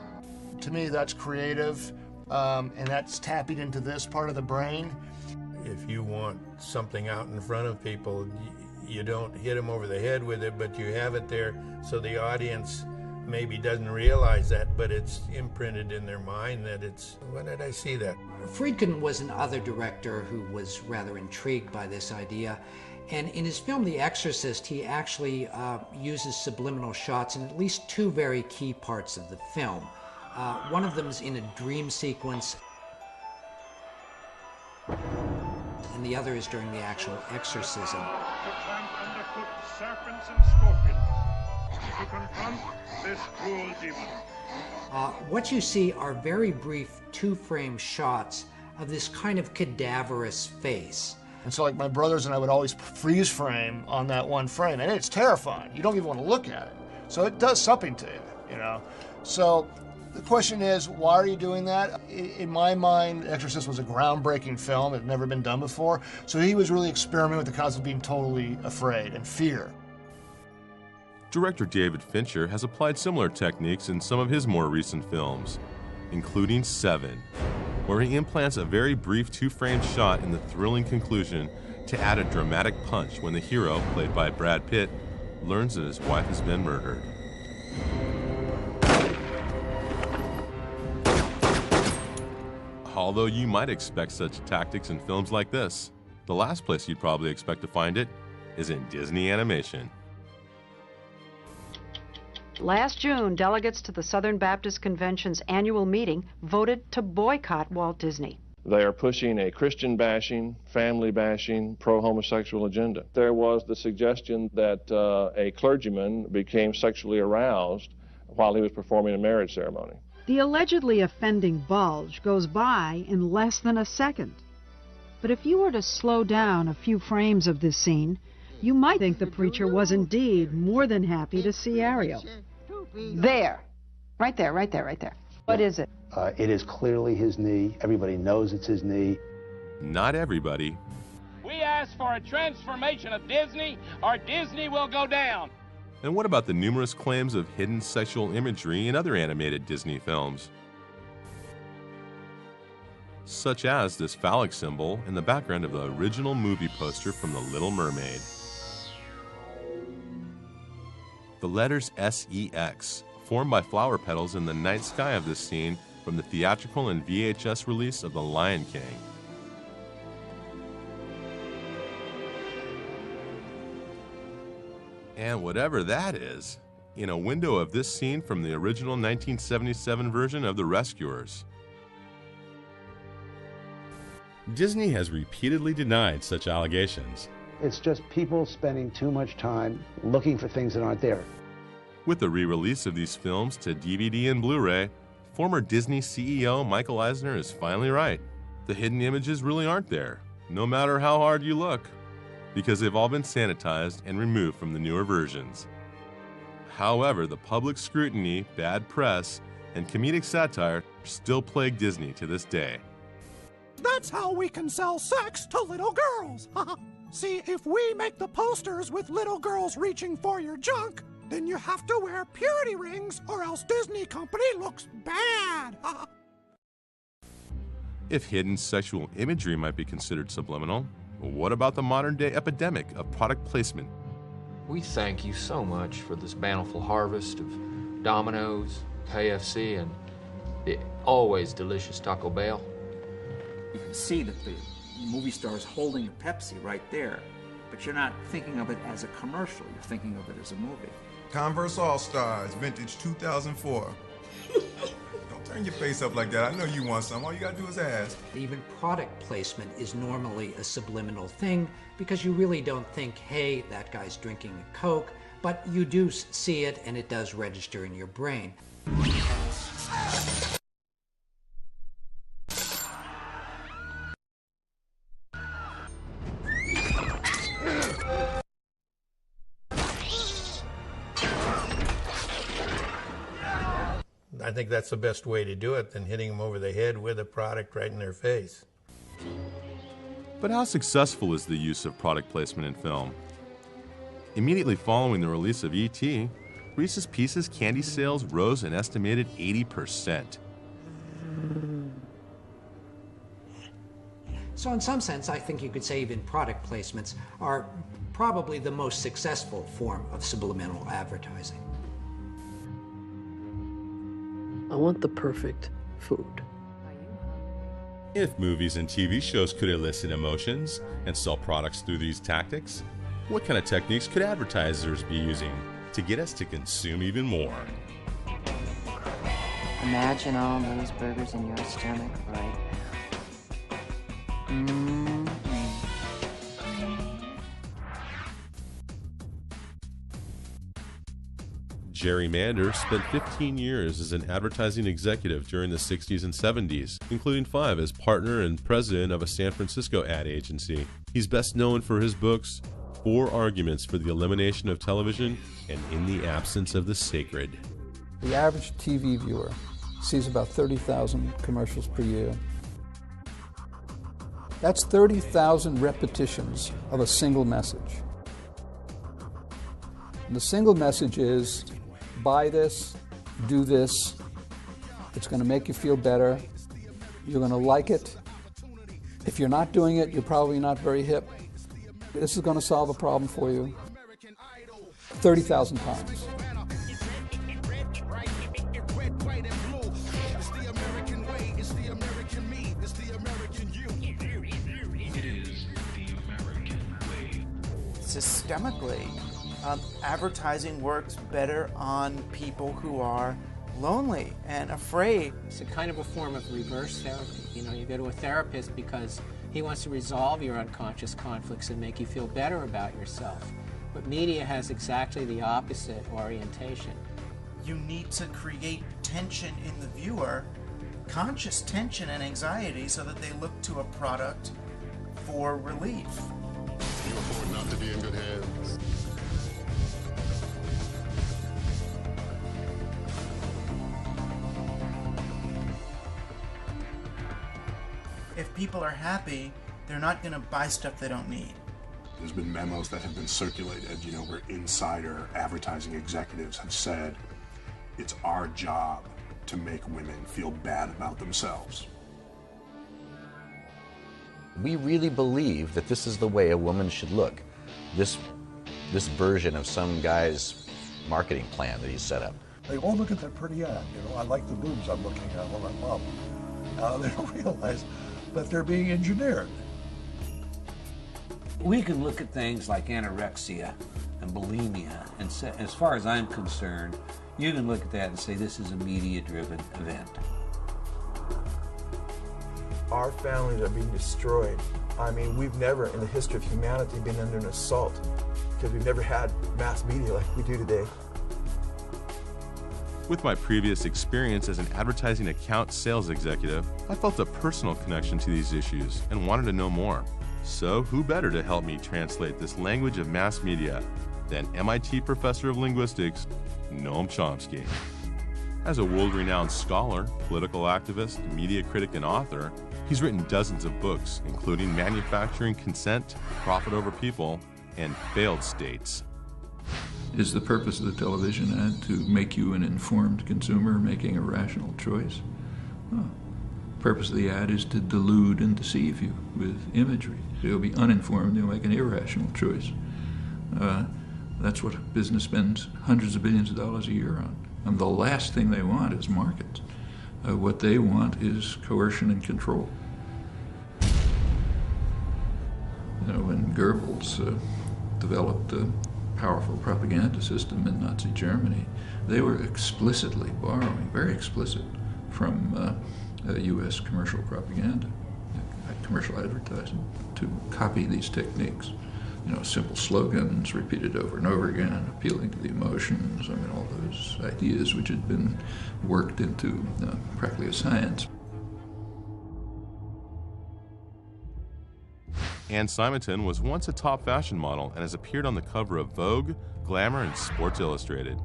To me, that's creative, and that's tapping into this part of the brain. If you want something out in front of people, you don't hit them over the head with it, but you have it there so the audience maybe doesn't realize that, but it's imprinted in their mind that it's, when did I see that? Friedkin was another director who was rather intrigued by this idea. And in his film, The Exorcist, he actually uses subliminal shots in at least two very key parts of the film. One of them is in a dream sequence, and the other is during the actual exorcism. Underfoot serpents and scorpions to confront this cruel demon. What you see are very brief two-frame shots of this kind of cadaverous face. And so like my brothers and I would always freeze frame on that one frame, and it's terrifying. You don't even want to look at it. So it does something to you, you know. So the question is, why are you doing that? In my mind, Exorcist was a groundbreaking film. It had never been done before. So he was really experimenting with the concept of being totally afraid and fear. Director David Fincher has applied similar techniques in some of his more recent films, including Seven, where he implants a very brief two-frame shot in the thrilling conclusion to add a dramatic punch when the hero, played by Brad Pitt, learns that his wife has been murdered. Although you might expect such tactics in films like this, the last place you'd probably expect to find it is in Disney animation. Last June, delegates to the Southern Baptist Convention's annual meeting voted to boycott Walt Disney. They are pushing a Christian bashing, family bashing, pro-homosexual agenda. There was the suggestion that a clergyman became sexually aroused while he was performing a marriage ceremony. The allegedly offending bulge goes by in less than a second. But if you were to slow down a few frames of this scene, you might think the preacher was indeed more than happy to see Ariel. There. Right there, right there, right there. What is it? It is clearly his knee. Everybody knows it's his knee. Not everybody. We ask for a transformation of Disney, or Disney will go down. And what about the numerous claims of hidden sexual imagery in other animated Disney films? such as this phallic symbol in the background of the original movie poster from The Little Mermaid. The letters SEX, formed by flower petals in the night sky of this scene from the theatrical and VHS release of The Lion King. And whatever that is, in a window of this scene from the original 1977 version of The Rescuers. Disney has repeatedly denied such allegations. It's just people spending too much time looking for things that aren't there. With the re-release of these films to DVD and Blu-ray, former Disney CEO Michael Eisner is finally right. The hidden images really aren't there, no matter how hard you look, because they've all been sanitized and removed from the newer versions. However, the public scrutiny, bad press, and comedic satire still plague Disney to this day. That's how we can sell sex to little girls. See, if we make the posters with little girls reaching for your junk, then you have to wear purity rings or else Disney Company looks bad. If hidden sexual imagery might be considered subliminal, what about the modern-day epidemic of product placement? We thank you so much for this bountiful harvest of Domino's, KFC, and the always delicious Taco Bell. You can see that the movie star is holding a Pepsi right there, but you're not thinking of it as a commercial, you're thinking of it as a movie. Converse All-Stars, vintage 2004. Don't turn your face up like that. I know you want some. All you gotta do is ask. Even product placement is normally a subliminal thing because you really don't think, hey, that guy's drinking a Coke, but you do see it and it does register in your brain. I think that's the best way to do it than hitting them over the head with a product right in their face. But how successful is the use of product placement in film? Immediately following the release of E.T., Reese's Pieces candy sales rose an estimated 80%. So in some sense, I think you could say even product placements are probably the most successful form of subliminal advertising. I want the perfect food. If movies and TV shows could elicit emotions and sell products through these tactics, what kind of techniques could advertisers be using to get us to consume even more? Imagine all those burgers in your stomach right now. Jerry Mander spent 15 years as an advertising executive during the 60s and 70s, including 5 as partner and president of a San Francisco ad agency. He's best known for his books, 4 Arguments for the Elimination of Television and In the Absence of the Sacred. The average TV viewer sees about 30,000 commercials per year. That's 30,000 repetitions of a single message. And the single message is, buy this, do this, it's going to make you feel better, you're going to like it. If you're not doing it, you're probably not very hip. This is going to solve a problem for you 30,000 times. Systemically, advertising works better on people who are lonely and afraid. It's a kind of a form of reverse therapy. You know, you go to a therapist because he wants to resolve your unconscious conflicts and make you feel better about yourself. But media has exactly the opposite orientation. You need to create tension in the viewer, conscious tension and anxiety, so that they look to a product for relief. You afford not to be in good hands. If people are happy, they're not going to buy stuff they don't need. There's been memos that have been circulated, you know, where insider advertising executives have said it's our job to make women feel bad about themselves. We really believe that this is the way a woman should look. This version of some guy's marketing plan that he set up. They all look at that pretty ad, you know, I like the boobs I'm looking at while I'm up. They don't realize that they're being engineered. We can look at things like anorexia and bulimia, and say, as far as I'm concerned, you can look at that and say this is a media-driven event. Our families are being destroyed. I mean, we've never in the history of humanity been under an assault because we've never had mass media like we do today. With my previous experience as an advertising account sales executive, I felt a personal connection to these issues and wanted to know more. So who better to help me translate this language of mass media than MIT professor of linguistics, Noam Chomsky. As a world-renowned scholar, political activist, media critic, and author, he's written dozens of books, including Manufacturing Consent, Profit Over People, and Failed States. Is the purpose of the television ad to make you an informed consumer making a rational choice? Oh. The purpose of the ad is to delude and deceive you with imagery. You'll be uninformed, you'll make an irrational choice. That's what business spends hundreds of billions of dollars a year on. And the last thing they want is markets. What they want is coercion and control. You know, when Goebbels developed a powerful propaganda system in Nazi Germany, they were explicitly borrowing, very explicit, from U.S. commercial propaganda, commercial advertising, to copy these techniques. You know, simple slogans repeated over and over again, appealing to the emotions, I mean, all those ideas which had been worked into practically a science. Anne Simonton was once a top fashion model and has appeared on the cover of Vogue, Glamour, and Sports Illustrated.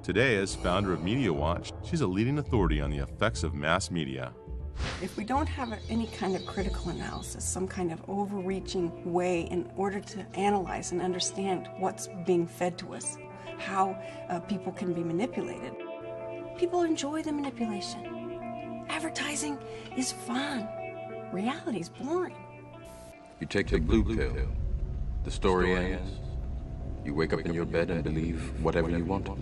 Today, as founder of Media Watch, she's a leading authority on the effects of mass media. If we don't have any kind of critical analysis, some kind of overreaching way in order to analyze and understand what's being fed to us, how people can be manipulated, people enjoy the manipulation. Advertising is fun. Reality is boring. You take the blue pill. The story ends. You wake up in your bed and believe whatever you want to.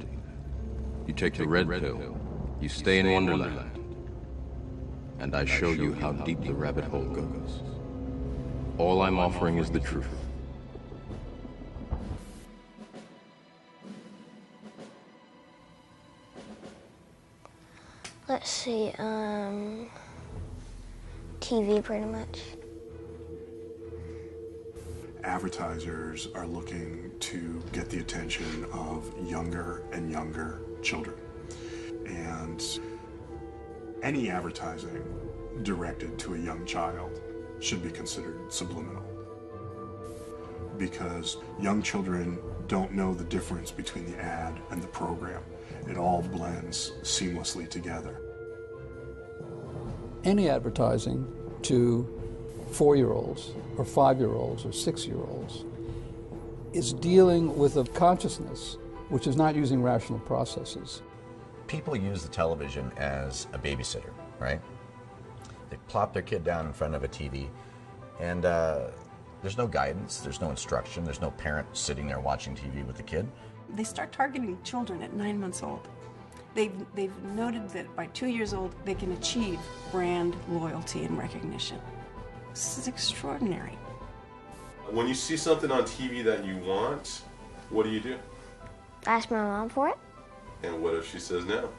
You take the red pill. You stay in Wonderland. And I show you how deep the rabbit hole goes. All I'm offering is the truth. Let's see, TV pretty much. Advertisers are looking to get the attention of younger and younger children. And any advertising directed to a young child should be considered subliminal, because young children don't know the difference between the ad and the program. It all blends seamlessly together. Any advertising to 4-year-olds or 5-year-olds or 6-year-olds is dealing with a consciousness which is not using rational processes. People use the television as a babysitter, right? They plop their kid down in front of a TV, and there's no guidance, there's no instruction, there's no parent sitting there watching TV with the kid. They start targeting children at 9 months old. They've noted that by 2 years old, they can achieve brand loyalty and recognition. This is extraordinary. When you see something on TV that you want, what do? Ask my mom for it. And what if she says no?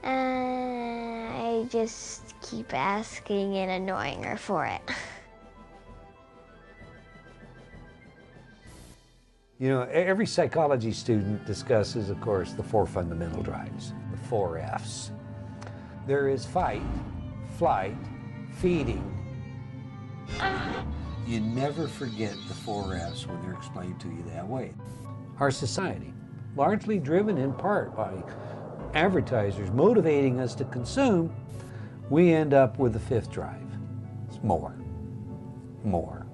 I just keep asking and annoying her for it. You know, every psychology student discusses, of course, the 4 fundamental drives, the 4 F's. There is fight, flight, feeding. You never forget the 4 F's when they're explained to you that way. Our society, largely driven in part by advertisers motivating us to consume, we end up with the 5th drive. It's more. More.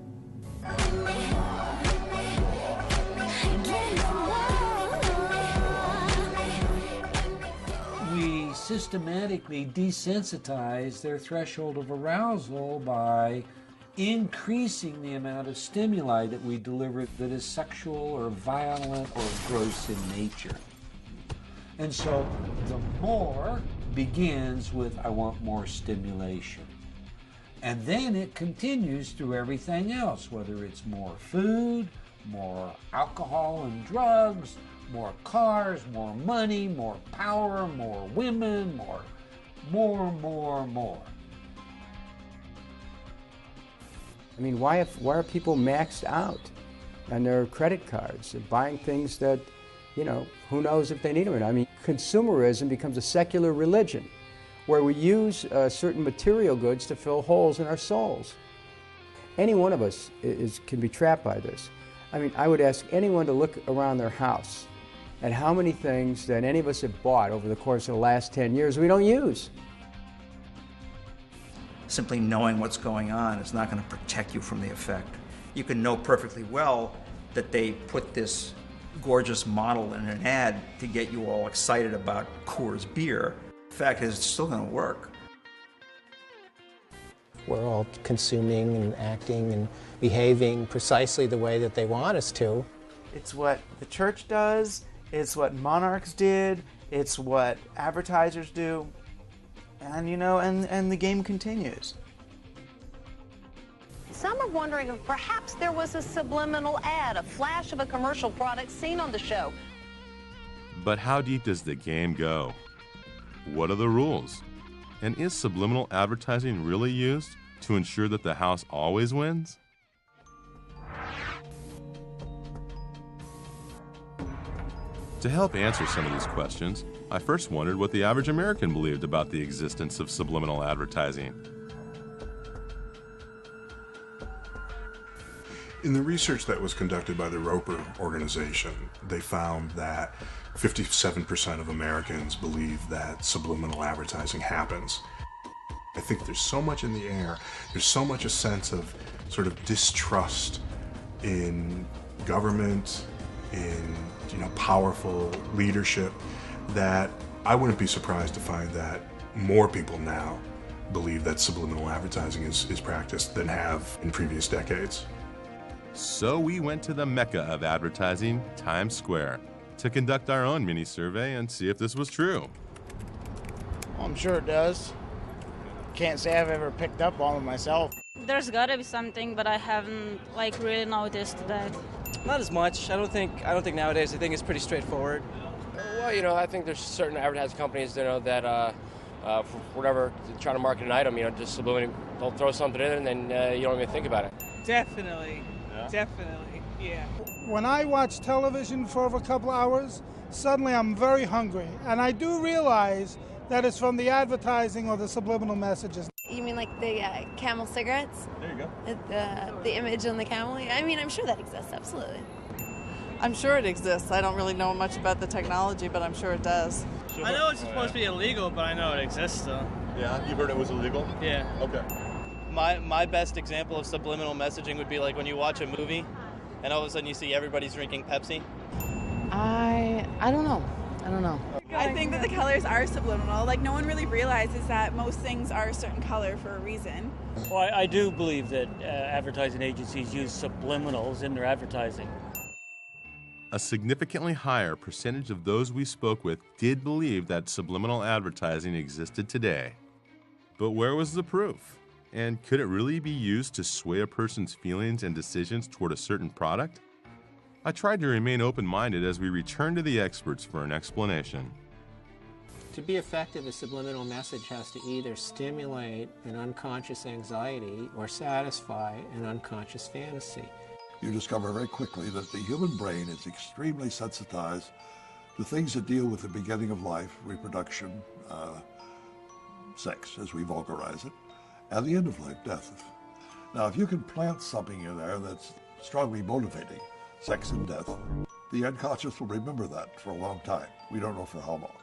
We systematically desensitize their threshold of arousal by increasing the amount of stimuli that we deliver that is sexual or violent or gross in nature. And so the more begins with, I want more stimulation. And then it continues through everything else, whether it's more food, more alcohol and drugs, more cars, more money, more power, more women, more. I mean, why are people maxed out on their credit cards and buying things that, you know, who knows if they need them or not? I mean, consumerism becomes a secular religion where we use certain material goods to fill holes in our souls. Any one of us can be trapped by this. I mean, I would ask anyone to look around their house at how many things that any of us have bought over the course of the last 10 years we don't use. Simply knowing what's going on is not going to protect you from the effect. You can know perfectly well that they put this gorgeous model in an ad to get you all excited about Coors beer. The fact is, it's still going to work. We're all consuming and acting and behaving precisely the way that they want us to. It's what the church does, it's what monarchs did, it's what advertisers do, and you know, and the game continues. Some are wondering if perhaps there was a subliminal ad, a flash of a commercial product seen on the show. But how deep does the game go? What are the rules? And is subliminal advertising really used to ensure that the house always wins? To help answer some of these questions, I first wondered what the average American believed about the existence of subliminal advertising. In the research that was conducted by the Roper organization, they found that 57% of Americans believe that subliminal advertising happens. I think there's so much in the air, there's so much a sense of sort of distrust in government, in powerful leadership, that I wouldn't be surprised to find that more people now believe that subliminal advertising is practiced than have in previous decades. So we went to the mecca of advertising, Times Square, to conduct our own mini survey and see if this was true. Well, I'm sure it does. Can't say I've ever picked up on it myself. There's gotta be something, but I haven't really noticed that. Not as much. I don't think nowadays. I think it's pretty straightforward. Well, I think there's certain advertising companies, that for whatever, trying to market an item, just subliminally, they'll throw something in and then you don't even think about it. Definitely. Yeah. Definitely. Yeah. When I watch television for over a couple hours, suddenly I'm very hungry, and I do realize that it's from the advertising or the subliminal messages. You mean like the Camel cigarettes? There you go. The image on the Camel? I mean, I'm sure that exists, absolutely. I'm sure it exists. I don't really know much about the technology, but I'm sure it does. Sure. I know it's supposed to be illegal, but I know it exists, though. Yeah, you heard it was illegal? Yeah. Okay. My best example of subliminal messaging would be like when you watch a movie, and all of a sudden you see everybody's drinking Pepsi. I don't know. I think that the colors are subliminal. Like, no one really realizes that most things are a certain color for a reason. Well, I do believe that advertising agencies use subliminals in their advertising. A significantly higher percentage of those we spoke with did believe that subliminal advertising existed today. But where was the proof? And could it really be used to sway a person's feelings and decisions toward a certain product? I tried to remain open-minded as we returned to the experts for an explanation. To be effective, a subliminal message has to either stimulate an unconscious anxiety or satisfy an unconscious fantasy. You discover very quickly that the human brain is extremely sensitized to things that deal with the beginning of life, reproduction, sex, as we vulgarize it, and the end of life, death. Now, if you can plant something in there that's strongly motivating, sex and death, the unconscious will remember that for a long time. We don't know for how long.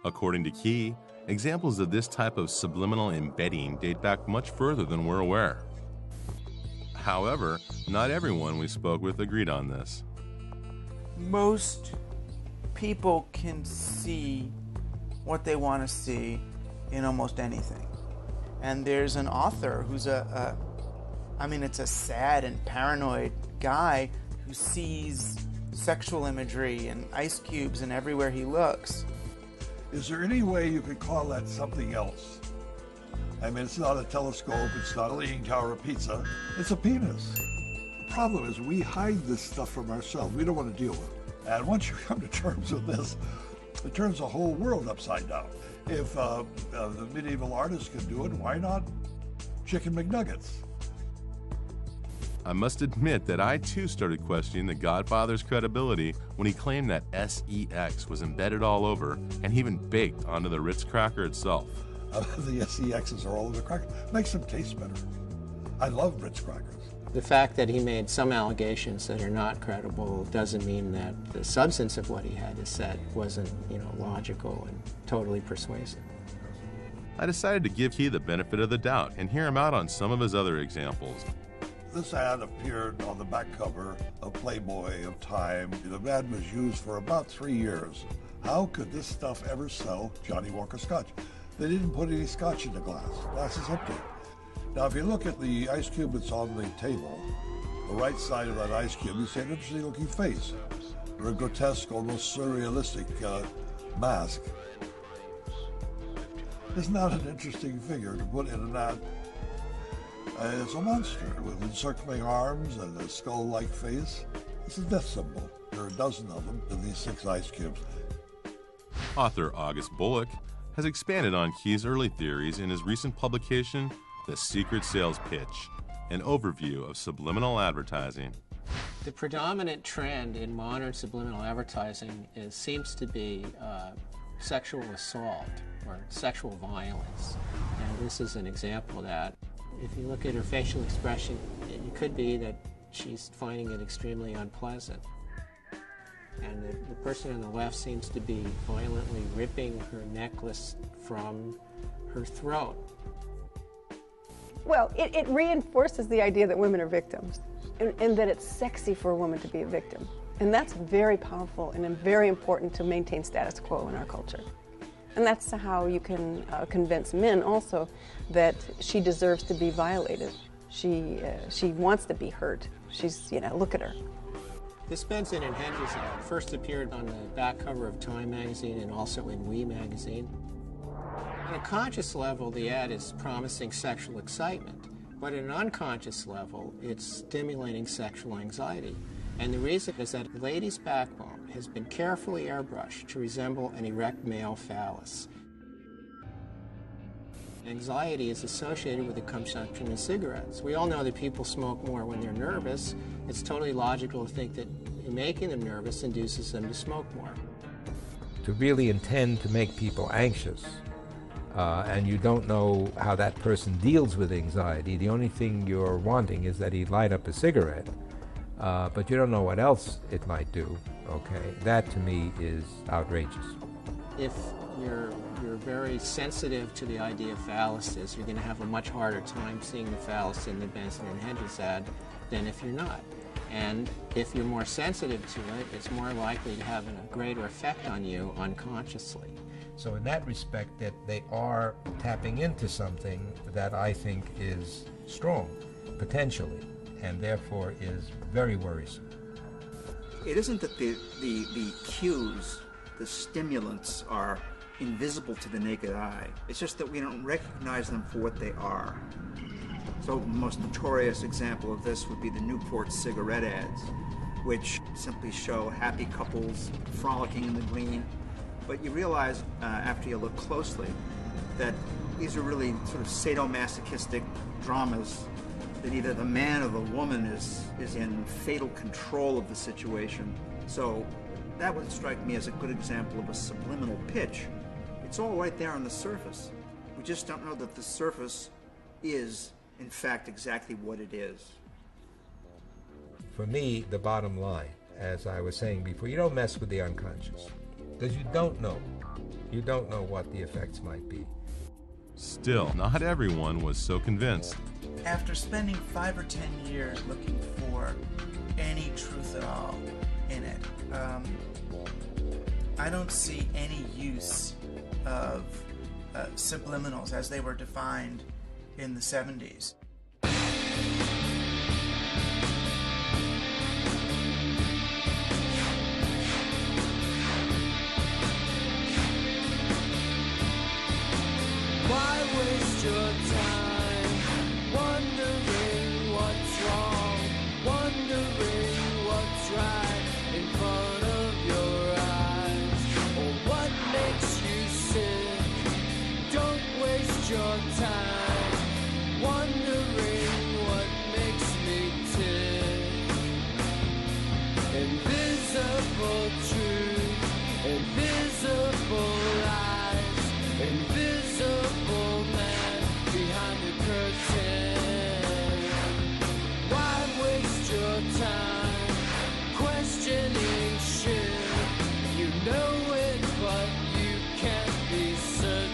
According to Key, examples of this type of subliminal embedding date back much further than we're aware. However, not everyone we spoke with agreed on this. Most people can see what they want to see in almost anything. And there's an author who's a I mean, it's a sad and paranoid guy who sees sexual imagery and ice cubes and everywhere he looks. Is there any way you could call that something else? I mean, it's not a telescope, it's not a Leaning Tower of Pizza, it's a penis. The problem is we hide this stuff from ourselves. We don't want to deal with it. And once you come to terms with this, it turns the whole world upside down. If the medieval artists could do it, why not Chicken McNuggets? I must admit that I too started questioning the Godfather's credibility when he claimed that SEX was embedded all over and even baked onto the Ritz cracker itself. The SEXs are all over the cracker. Makes them taste better. I love Ritz crackers. The fact that he made some allegations that are not credible doesn't mean that the substance of what he had to say wasn't, logical and totally persuasive. I decided to give Key the benefit of the doubt and hear him out on some of his other examples. This ad appeared on the back cover of Playboy, of Time. The ad was used for about 3 years. How could this stuff ever sell Johnnie Walker Scotch? They didn't put any scotch in the glass. Glass is empty. Now, if you look at the ice cube that's on the table, the right side of that ice cube, you see an interesting looking face, or a grotesque, almost surrealistic mask. Isn't that an interesting figure to put in an ad? It's a monster with encircling arms and a skull-like face. It's a death symbol. There are a dozen of them in these 6 ice cubes. Author August Bullock has expanded on Key's early theories in his recent publication, The Secret Sales Pitch, an overview of subliminal advertising. The predominant trend in modern subliminal advertising seems to be sexual assault or sexual violence. And this is an example of that. If you look at her facial expression, it could be that she's finding it extremely unpleasant. And the person on the left seems to be violently ripping her necklace from her throat. Well, it reinforces the idea that women are victims and that it's sexy for a woman to be a victim. And that's very powerful and very important to maintain status quo in our culture. And that's how you can convince men also that she deserves to be violated. She wants to be hurt. She's, look at her. This Benson and Hedges ad first appeared on the back cover of Time magazine and also in We magazine. On a conscious level, the ad is promising sexual excitement, but at an unconscious level, it's stimulating sexual anxiety. And the reason is that a lady's backbone has been carefully airbrushed to resemble an erect male phallus. Anxiety is associated with the consumption of cigarettes. We all know that people smoke more when they're nervous. It's totally logical to think that making them nervous induces them to smoke more. To really intend to make people anxious, and you don't know how that person deals with anxiety, the only thing you're wanting is that he light up a cigarette, but you don't know what else it might do, okay? That to me is outrageous. If you're very sensitive to the idea of phalluses, you're going to have a much harder time seeing the phallus in the Benson and Hedges ad than if you're not. And if you're more sensitive to it, it's more likely to have a greater effect on you unconsciously. So in that respect, that they are tapping into something that I think is strong, potentially, and therefore is very worrisome. It isn't that the cues, the stimulants, are invisible to the naked eye. It's just that we don't recognize them for what they are. So the most notorious example of this would be the Newport cigarette ads, which simply show happy couples frolicking in the green. But you realize, after you look closely, that these are really sort of sadomasochistic dramas, that either the man or the woman is in fatal control of the situation. So that would strike me as a good example of a subliminal pitch. It's all right there on the surface. We just don't know that the surface is, in fact, exactly what it is. For me, the bottom line, as I was saying before, you don't mess with the unconscious, because you don't know. You don't know what the effects might be. Still, not everyone was so convinced. After spending 5 or 10 years looking for any truth at all in it, I don't see any use of subliminals as they were defined in the 70s. waste your time wondering what's wrong, wondering what's right in front of your eyes, or what makes you sick. Don't waste your time wondering what makes me tick. Invisible truth, invisible lies, invisible man behind the curtain. Why waste your time questioning shit? You know it, but you can't be certain.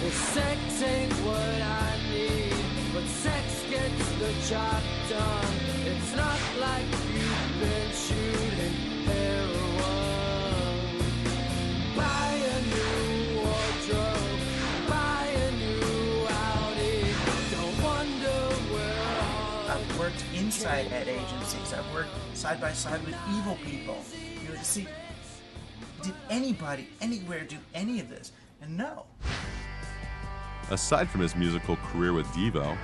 Well, sex ain't what I need, but sex gets the job done. It's not like you've been shooting heroin. Buy a new wardrobe, buy a new Audi. Don't wonder where all I've worked inside ad agencies. I've worked side by side with evil people. You know, to see, did anybody anywhere do any of this? And no. Aside from his musical career with Devo,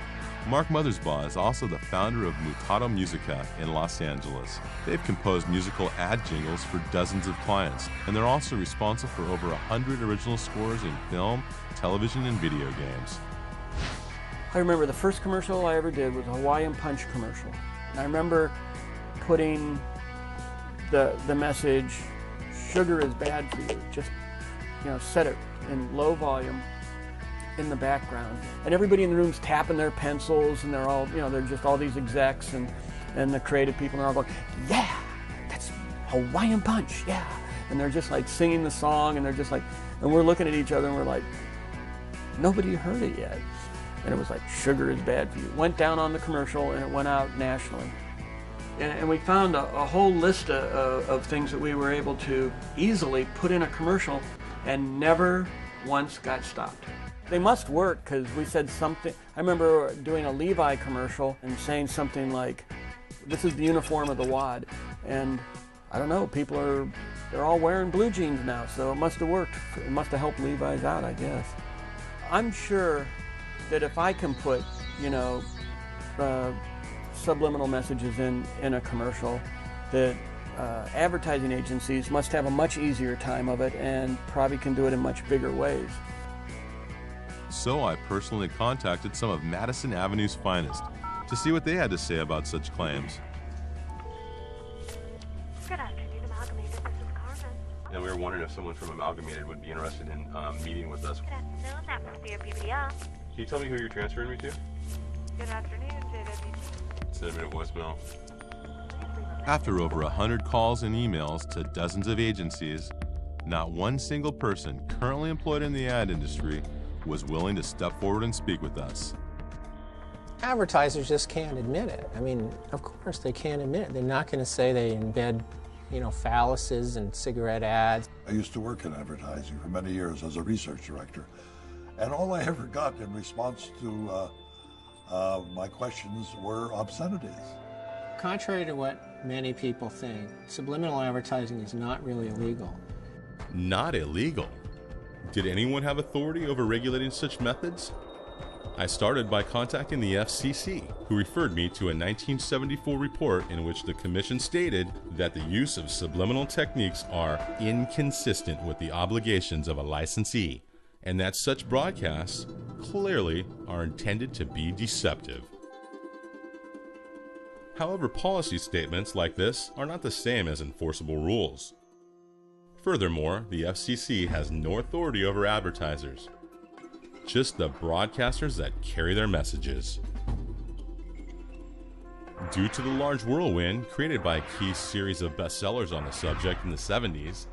Mark Mothersbaugh is also the founder of Mutato Musica in Los Angeles. They've composed musical ad jingles for dozens of clients, and they're also responsible for over 100 original scores in film, television, and video games. I remember the first commercial I ever did was a Hawaiian Punch commercial. And I remember putting the message, sugar is bad for you. Just, set it in low volume in the background. And everybody in the room's tapping their pencils, and they're all, they're just all these execs and the creative people, and they're all going, yeah, that's Hawaiian Punch, yeah. And they're just like singing the song, and they're just like, and we're looking at each other and we're like, nobody heard it yet. And it was like, sugar is bad for you. It went down on the commercial and it went out nationally. And we found a whole list of things that we were able to easily put in a commercial and never once got stopped. They must work, because we said something. I remember doing a Levi commercial and saying something like, this is the uniform of the WAD. And I don't know, they're all wearing blue jeans now, so it must have worked. It must have helped Levi's out, I guess. I'm sure that if I can put, subliminal messages in a commercial, that advertising agencies must have a much easier time of it and probably can do it in much bigger ways. So I personally contacted some of Madison Avenue's finest to see what they had to say about such claims. Good afternoon, Amalgamated. This is Carmen. And we were wondering if someone from Amalgamated would be interested in meeting with us. Good afternoon, that must be your BBL. Can you tell me who you're transferring me to? Good afternoon, JWT. Send me a voicemail. After over 100 calls and emails to dozens of agencies, not one single person currently employed in the ad industry was willing to step forward and speak with us. Advertisers just can't admit it. I mean, of course they can't admit it. They're not going to say they embed, phalluses and cigarette ads. I used to work in advertising for many years as a research director, and all I ever got in response to my questions were obscenities. Contrary to what many people think, subliminal advertising is not really illegal. Not illegal? Did anyone have authority over regulating such methods? I started by contacting the FCC, who referred me to a 1974 report in which the commission stated that the use of subliminal techniques are inconsistent with the obligations of a licensee, and that such broadcasts clearly are intended to be deceptive. However, policy statements like this are not the same as enforceable rules. Furthermore, the FCC has no authority over advertisers, just the broadcasters that carry their messages. Due to the large whirlwind created by a key series of bestsellers on the subject in the 70s,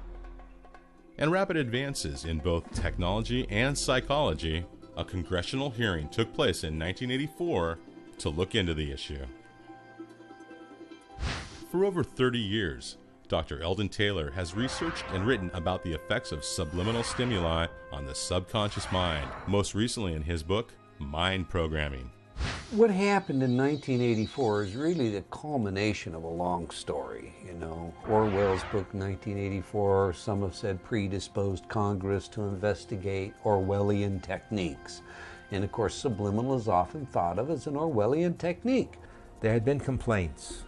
and rapid advances in both technology and psychology, a congressional hearing took place in 1984 to look into the issue. For over 30 years, Dr. Eldon Taylor has researched and written about the effects of subliminal stimuli on the subconscious mind, most recently in his book, Mind Programming. What happened in 1984 is really the culmination of a long story. You know, Orwell's book 1984, some have said, predisposed Congress to investigate Orwellian techniques. And of course, subliminal is often thought of as an Orwellian technique. There had been complaints,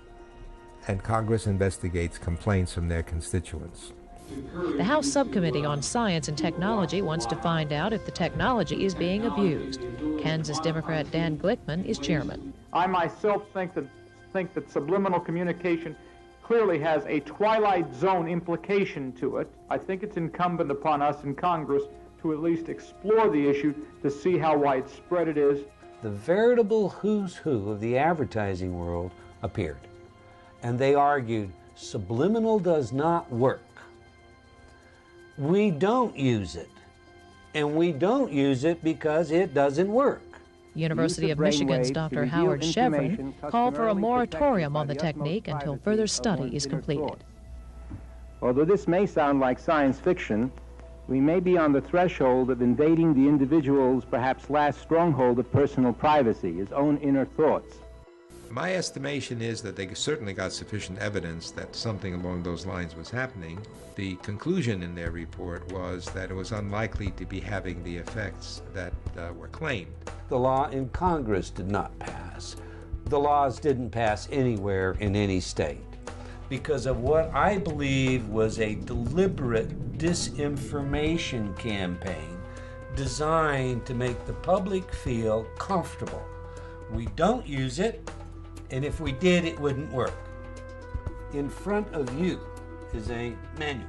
and Congress investigates complaints from their constituents. The House Subcommittee on Science and Technology wants to find out if the technology is being abused. Kansas Democrat Dan Glickman is chairman. I myself think that subliminal communication clearly has a twilight zone implication to it. I think it's incumbent upon us in Congress to at least explore the issue to see how widespread it is. The veritable who's who of the advertising world appeared, and they argued subliminal does not work. We don't use it, and we don't use it because it doesn't work. University of Michigan's Dr. Howard Chevron called for a moratorium on the technique until further study is completed. Although this may sound like science fiction, we may be on the threshold of invading the individual's perhaps last stronghold of personal privacy, his own inner thoughts. My estimation is that they certainly got sufficient evidence that something along those lines was happening. The conclusion in their report was that it was unlikely to be having the effects that were claimed. The law in Congress did not pass. The laws didn't pass anywhere in any state because of what I believe was a deliberate disinformation campaign designed to make the public feel comfortable. We don't use it, and if we did, it wouldn't work. In front of you is a manual.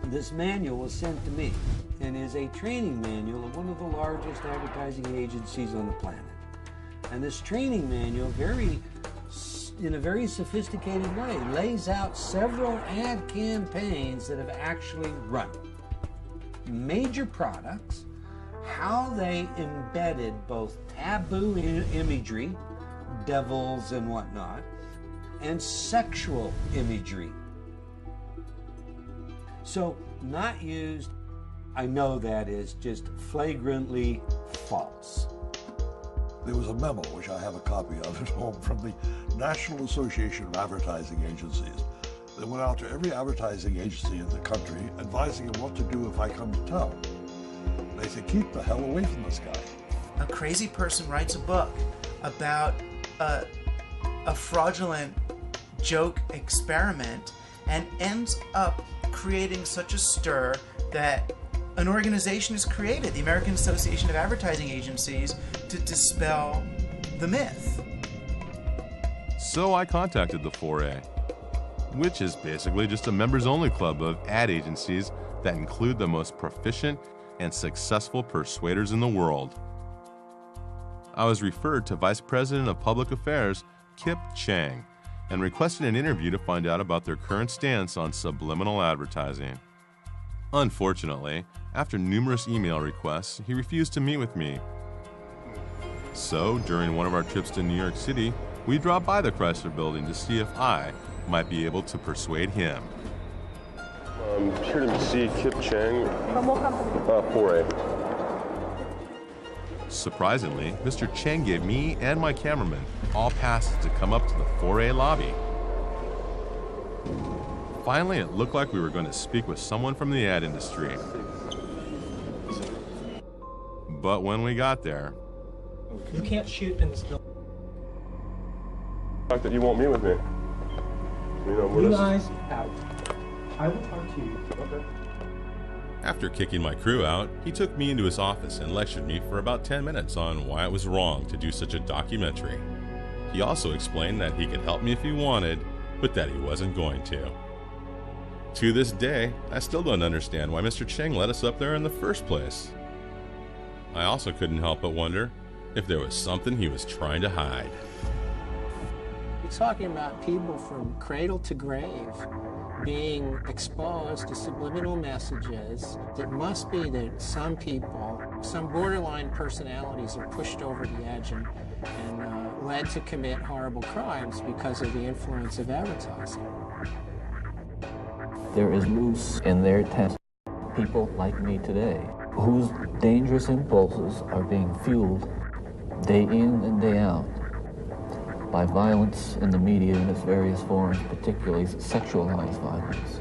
This manual was sent to me and is a training manual of one of the largest advertising agencies on the planet. And this training manual, in a very sophisticated way, lays out several ad campaigns that have actually run. Major products, how they embedded both taboo imagery, devils and whatnot, and sexual imagery. So, not used, I know that is just flagrantly false. There was a memo, which I have a copy of at home, from the National Association of Advertising Agencies that went out to every advertising agency in the country advising them what to do if I come to town. They said, keep the hell away from this guy. A crazy person writes a book about a fraudulent joke experiment and ends up creating such a stir that an organization is created, the American Association of Advertising Agencies, to dispel the myth. So I contacted the 4A, which is basically just a members-only club of ad agencies that include the most proficient and successful persuaders in the world. I was referred to Vice President of Public Affairs, Kip Chang, and requested an interview to find out about their current stance on subliminal advertising. Unfortunately, after numerous email requests, he refused to meet with me. So, during one of our trips to New York City, we dropped by the Chrysler Building to see if I might be able to persuade him. I'm here to see Kip Chang. From what company? 4A. Surprisingly, Mr. Chang gave me and my cameraman all passes to come up to the 4A lobby. Finally, it looked like we were going to speak with someone from the ad industry. But when we got there... You can't shoot and still... The fact that you won't meet with me. You guys out. I will talk to you. Okay. After kicking my crew out, he took me into his office and lectured me for about 10 minutes on why it was wrong to do such a documentary. He also explained that he could help me if he wanted, but that he wasn't going to. To this day, I still don't understand why Mr. Chang let us up there in the first place. I also couldn't help but wonder if there was something he was trying to hide. You're talking about people from cradle to grave being exposed to subliminal messages. It must be that some people, some borderline personalities are pushed over the edge and led to commit horrible crimes because of the influence of advertising. There is loose in their test people like me today whose dangerous impulses are being fueled day in and day out, by violence in the media in its various forms, particularly sexualized violence.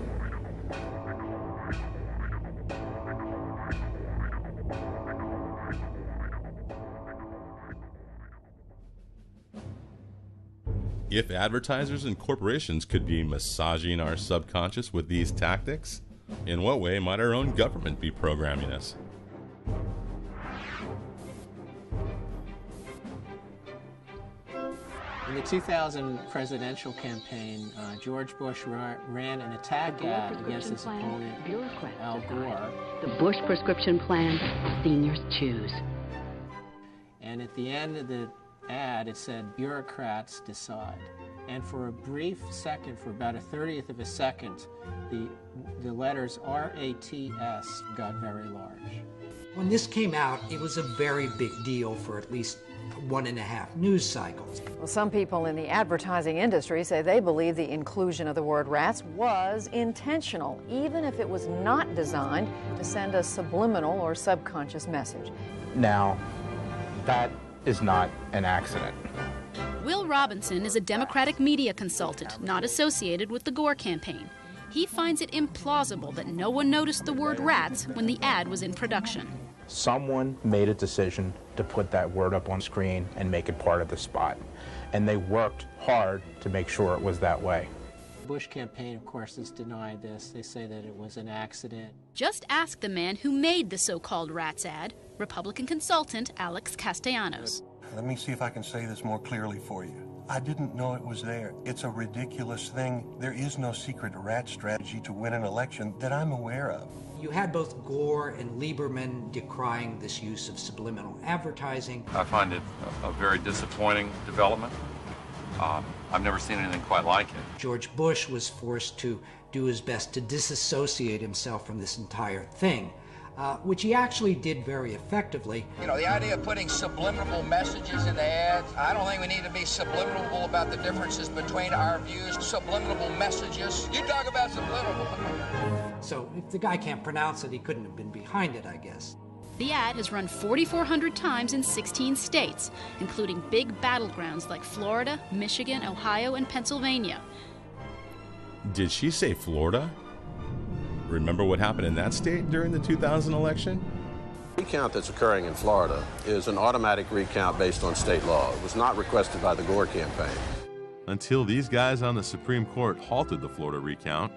If advertisers and corporations could be massaging our subconscious with these tactics, in what way might our own government be programming us? In the 2000 presidential campaign, George Bush ran an attack ad against his opponent, Al Gore. The Bush prescription plan, seniors choose. And at the end of the ad, it said, "Bureaucrats decide." And for a brief second, for about a 30th of a second, the letters RATS got very large. When this came out, it was a very big deal for at least 1.5 news cycles. Well, some people in the advertising industry say they believe the inclusion of the word rats was intentional, even if it was not designed to send a subliminal or subconscious message. Now, that is not an accident. Will Robinson is a Democratic media consultant not associated with the Gore campaign. He finds it implausible that no one noticed the word rats when the ad was in production. Someone made a decision to put that word up on screen and make it part of the spot. And they worked hard to make sure it was that way. The Bush campaign, of course, has denied this. They say that it was an accident. Just ask the man who made the so-called rats ad, Republican consultant Alex Castellanos. Let me see if I can say this more clearly for you. I didn't know it was there. It's a ridiculous thing. There is no secret rat strategy to win an election that I'm aware of. You had both Gore and Lieberman decrying this use of subliminal advertising. I find it a very disappointing development. I've never seen anything quite like it. George Bush was forced to do his best to disassociate himself from this entire thing, which he actually did very effectively. You know, the idea of putting subliminal messages in the ads, I don't think we need to be subliminal about the differences between our views. Subliminal messages. You talk about subliminal. So if the guy can't pronounce it, he couldn't have been behind it, I guess. The ad has run 4,400 times in 16 states, including big battlegrounds like Florida, Michigan, Ohio, and Pennsylvania. Did she say Florida? Remember what happened in that state during the 2000 election? The recount that's occurring in Florida is an automatic recount based on state law. It was not requested by the Gore campaign. Until these guys on the Supreme Court halted the Florida recount.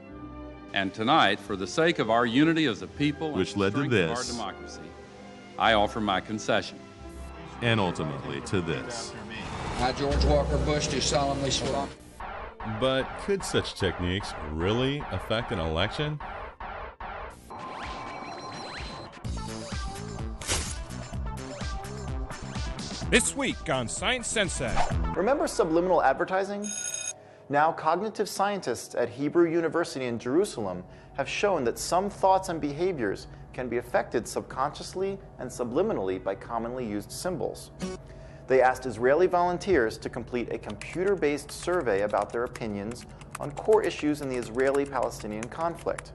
And tonight, for the sake of our unity as a people which and led to our this, democracy, I offer my concession. And ultimately to this. I, George Walker Bush, do solemnly swear. But could such techniques really affect an election? This week on Science Sensei. Remember subliminal advertising? Now, cognitive scientists at Hebrew University in Jerusalem have shown that some thoughts and behaviors can be affected subconsciously and subliminally by commonly used symbols. They asked Israeli volunteers to complete a computer-based survey about their opinions on core issues in the Israeli-Palestinian conflict.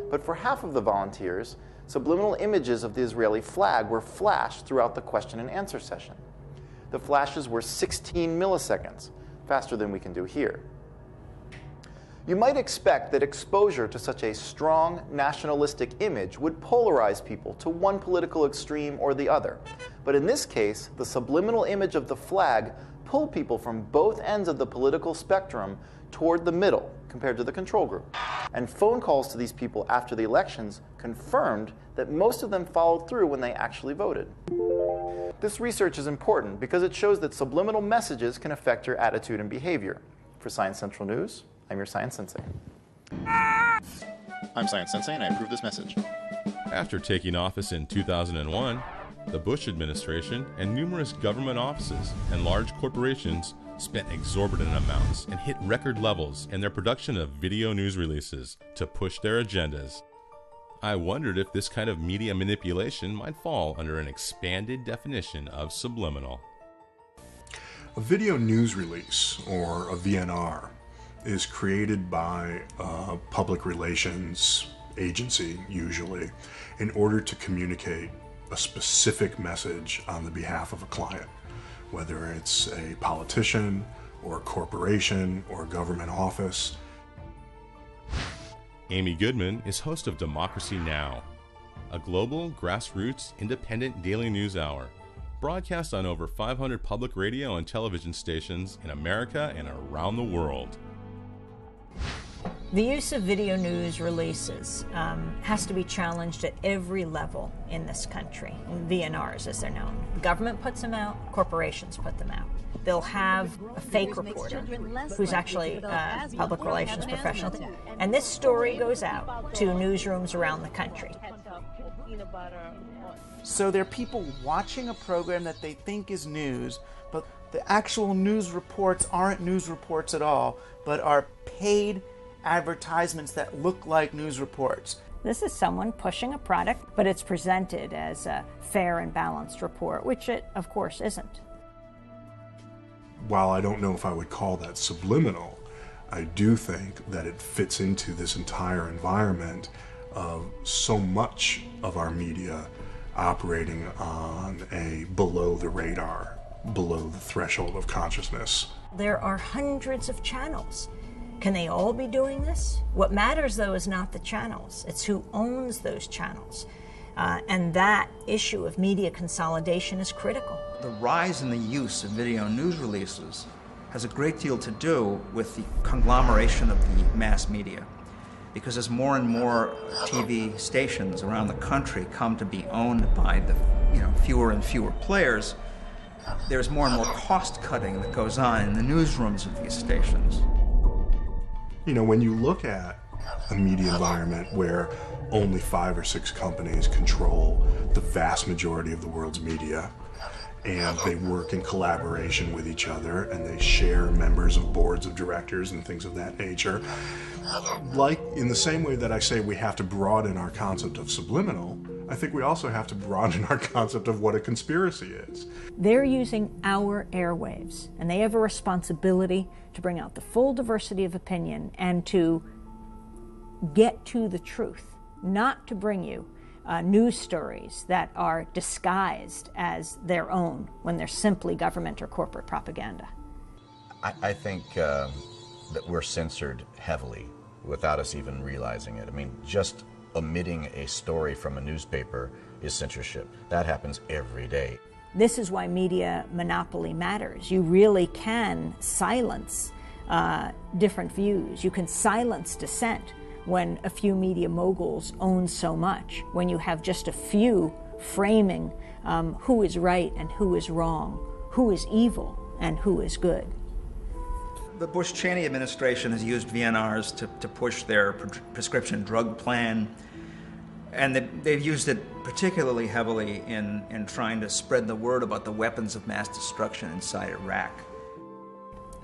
But for half of the volunteers, subliminal images of the Israeli flag were flashed throughout the question and answer session. The flashes were 16 milliseconds, faster than we can do here. You might expect that exposure to such a strong nationalistic image would polarize people to one political extreme or the other. But in this case, the subliminal image of the flag pulled people from both ends of the political spectrum toward the middle compared to the control group. And phone calls to these people after the elections confirmed that most of them followed through when they actually voted. This research is important because it shows that subliminal messages can affect your attitude and behavior. For Science Central News, I'm your Science Sensei. I'm Science Sensei, and I approve this message. After taking office in 2001, the Bush administration and numerous government offices and large corporations spent exorbitant amounts and hit record levels in their production of video news releases to push their agendas. I wondered if this kind of media manipulation might fall under an expanded definition of subliminal. A video news release, or a VNR, is created by a public relations agency, usually, in order to communicate a specific message on the behalf of a client. whether it's a politician or a corporation or a government office. Amy Goodman is host of Democracy Now!, a global, grassroots, independent daily news hour, broadcast on over 500 public radio and television stations in America and around the world. The use of video news releases has to be challenged at every level in this country, VNRs as they're known. The government puts them out, corporations put them out. They'll have a fake reporter who's actually a public relations professional. And this story goes out to newsrooms around the country. So there are people watching a program that they think is news, but the actual news reports aren't news reports at all, but are paid advertisements that look like news reports. This is someone pushing a product, but it's presented as a fair and balanced report, which it, of course, isn't. While I don't know if I would call that subliminal, I do think that it fits into this entire environment of so much of our media operating on a below the radar, below the threshold of consciousness. There are hundreds of channels. Can they all be doing this? What matters, though, is not the channels. It's who owns those channels. And that issue of media consolidation is critical. The rise in the use of video news releases has a great deal to do with the conglomeration of the mass media. Because as more and more TV stations around the country come to be owned by the fewer and fewer players, there's more and more cost cutting that goes on in the newsrooms of these stations. You know, when you look at a media environment where only 5 or 6 companies control the vast majority of the world's media, and they work in collaboration with each other, and they share members of boards of directors and things of that nature, like in the same way that I say we have to broaden our concept of subliminal, I think we also have to broaden our concept of what a conspiracy is. They're using our airwaves, and they have a responsibility to bring out the full diversity of opinion and to get to the truth, not to bring you news stories that are disguised as their own when they're simply government or corporate propaganda. I think that we're censored heavily without us even realizing it. I mean, just omitting a story from a newspaper is censorship. That happens every day. This is why media monopoly matters. You really can silence different views. You can silence dissent when a few media moguls own so much, when you have just a few framing who is right and who is wrong, who is evil and who is good. The Bush-Cheney administration has used VNRs to push their prescription drug plan, and they've used it particularly heavily in trying to spread the word about the weapons of mass destruction inside Iraq.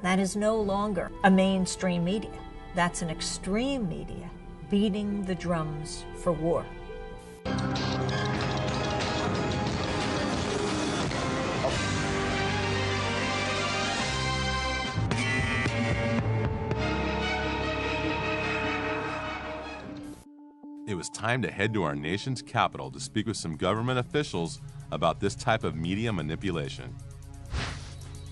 That is no longer a mainstream media. That's an extreme media beating the drums for war. It was time to head to our nation's capital to speak with some government officials about this type of media manipulation.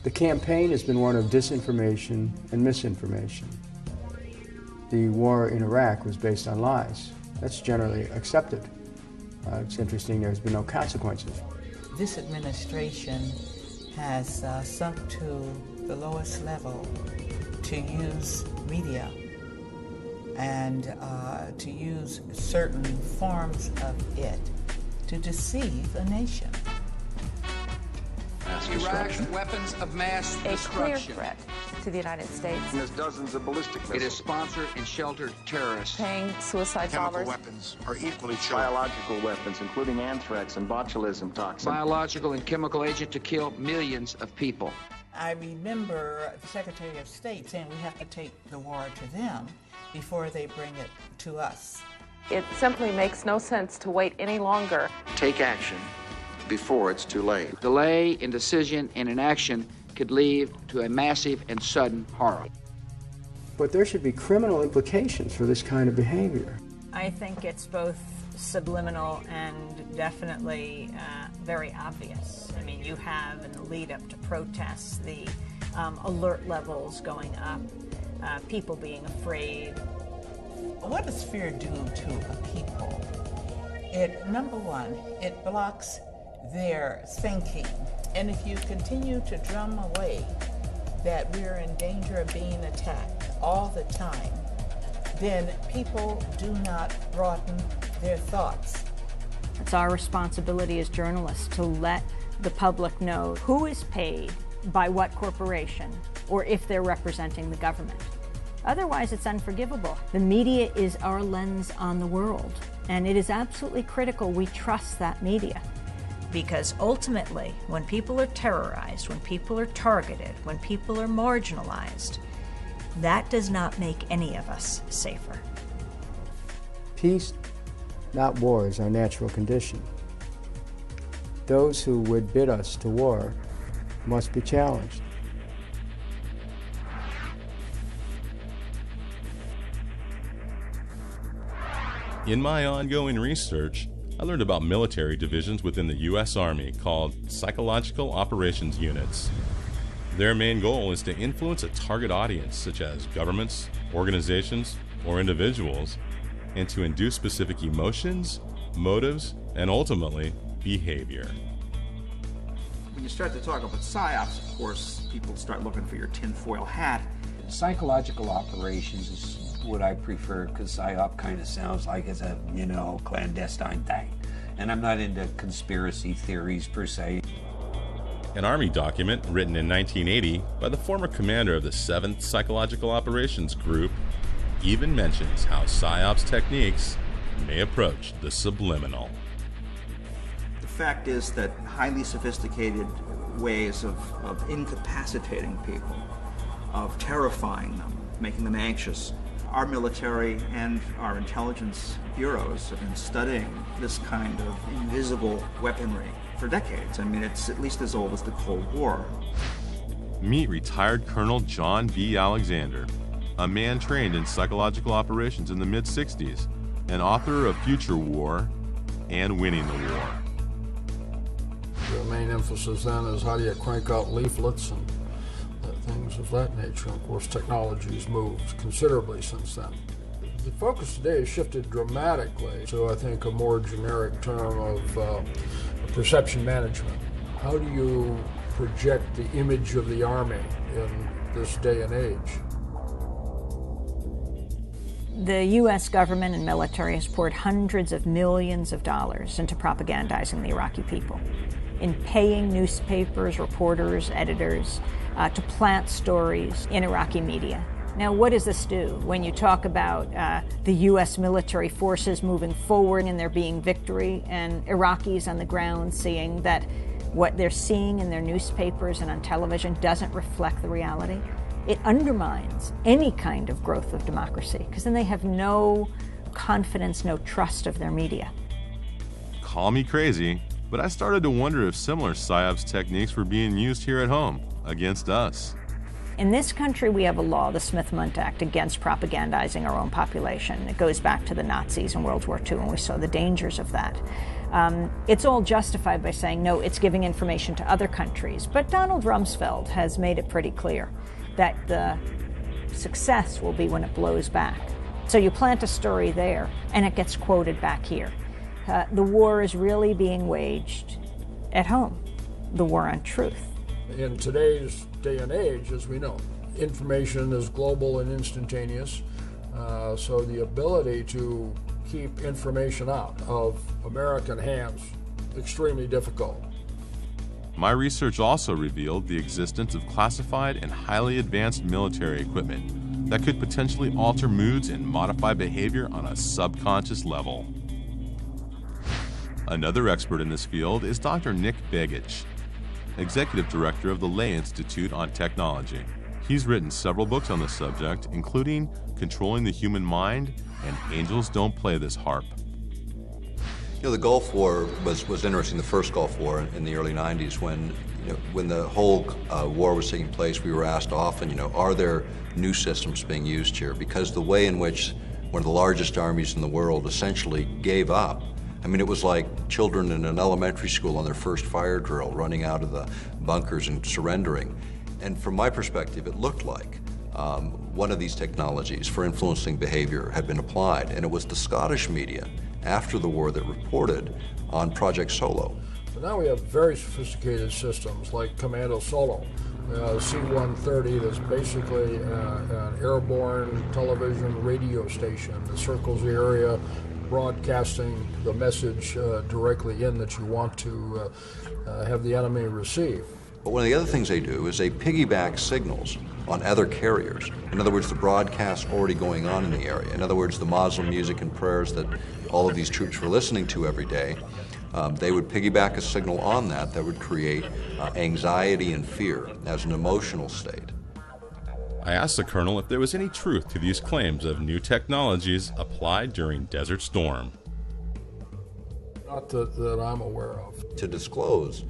The campaign has been one of disinformation and misinformation. The war in Iraq was based on lies. That's generally accepted. It's interesting there's been no consequences. This administration has sunk to the lowest level to use media and to use certain forms of it to deceive a nation. Iraq's weapons of mass destruction. A clear threat to the United States. There's dozens of ballistic missiles. It has sponsored and sheltered terrorists. Paying suicide bombers. Chemical weapons are equally true. Biological weapons, including anthrax and botulism toxin. Biological and chemical agent to kill millions of people. I remember the Secretary of State saying we have to take the war to them before they bring it to us. It simply makes no sense to wait any longer. Take action before it's too late. Delay, indecision, and inaction could lead to a massive and sudden horror. But there should be criminal implications for this kind of behavior. I think it's both subliminal and definitely very obvious. I mean, you have in the lead up to protests the alert levels going up, people being afraid. What does fear do to a people? Number one, it blocks their thinking. And if you continue to drum away that we're in danger of being attacked all the time, then people do not broaden their thoughts. It's our responsibility as journalists to let the public know who is paid by what corporation, or if they're representing the government. Otherwise, it's unforgivable. The media is our lens on the world, and it is absolutely critical we trust that media. Because ultimately, when people are terrorized, when people are targeted, when people are marginalized, that does not make any of us safer. Peace, not war, is our natural condition. Those who would bid us to war must be challenged. In my ongoing research, I learned about military divisions within the U.S. Army called Psychological Operations Units. Their main goal is to influence a target audience, such as governments, organizations, or individuals, and to induce specific emotions, motives, and ultimately, behavior. When you start to talk about PSYOPs, of course, people start looking for your tinfoil hat. Psychological operations is what I prefer, because PSYOP kind of sounds like it's a, clandestine thing. And I'm not into conspiracy theories per se. An Army document written in 1980 by the former commander of the 7th Psychological Operations Group even mentions how PSYOPs techniques may approach the subliminal. The fact is that highly sophisticated ways of incapacitating people, of terrifying them, making them anxious. Our military and our intelligence bureaus have been studying this kind of invisible weaponry for decades. I mean, it's at least as old as the Cold War. Meet retired Colonel John B. Alexander, a man trained in psychological operations in the mid-60s, and author of Future War and Winning the War. The main emphasis then is how do you crank out leaflets and things of that nature. Of course, technology has moved considerably since then. The focus today has shifted dramatically to, I think, a more generic term of perception management. How do you project the image of the Army in this day and age? The U.S. government and military has poured hundreds of millions of dollars into propagandizing the Iraqi people, in paying newspapers, reporters, editors to plant stories in Iraqi media. Now, what does this do? When you talk about the U.S. military forces moving forward and there being victory, and Iraqis on the ground seeing that what they're seeing in their newspapers and on television doesn't reflect the reality, it undermines any kind of growth of democracy, because then they have no confidence, no trust of their media. Call me crazy, but I started to wonder if similar PSYOPs techniques were being used here at home against us. In this country, we have a law, the Smith-Mundt Act, against propagandizing our own population. It goes back to the Nazis in World War II, and we saw the dangers of that. It's all justified by saying, no, it's giving information to other countries. But Donald Rumsfeld has made it pretty clear that the success will be when it blows back. So you plant a story there, and it gets quoted back here. The war is really being waged at home, the war on truth. In today's day and age, as we know, information is global and instantaneous, so the ability to keep information out of American hands extremely difficult. My research also revealed the existence of classified and highly advanced military equipment that could potentially alter moods and modify behavior on a subconscious level. Another expert in this field is Dr. Nick Begich, Executive Director of the Lay Institute on Technology. He's written several books on the subject, including Controlling the Human Mind and Angels Don't Play This Harp. You know, the Gulf War was interesting, the first Gulf War in the early 90s when the whole war was taking place. We were asked often, are there new systems being used here? Because the way in which one of the largest armies in the world, essentially gave up. I mean, it was like children in an elementary school on their first fire drill, running out of the bunkers and surrendering. And from my perspective, it looked like one of these technologies for influencing behavior had been applied, and it was the Scottish media after the war that reported on Project Solo. So now we have very sophisticated systems like Commando Solo, C-130 that's basically an airborne television radio station that circles the area, broadcasting the message directly in that you want to have the enemy receive. But one of the other things they do is they piggyback signals on other carriers. In other words, the broadcast already going on in the area. In other words, the Muslim music and prayers that all of these troops were listening to every day, they would piggyback a signal on that would create anxiety and fear as an emotional state. I asked the colonel if there was any truth to these claims of new technologies applied during Desert Storm. Not that I'm aware of. To disclose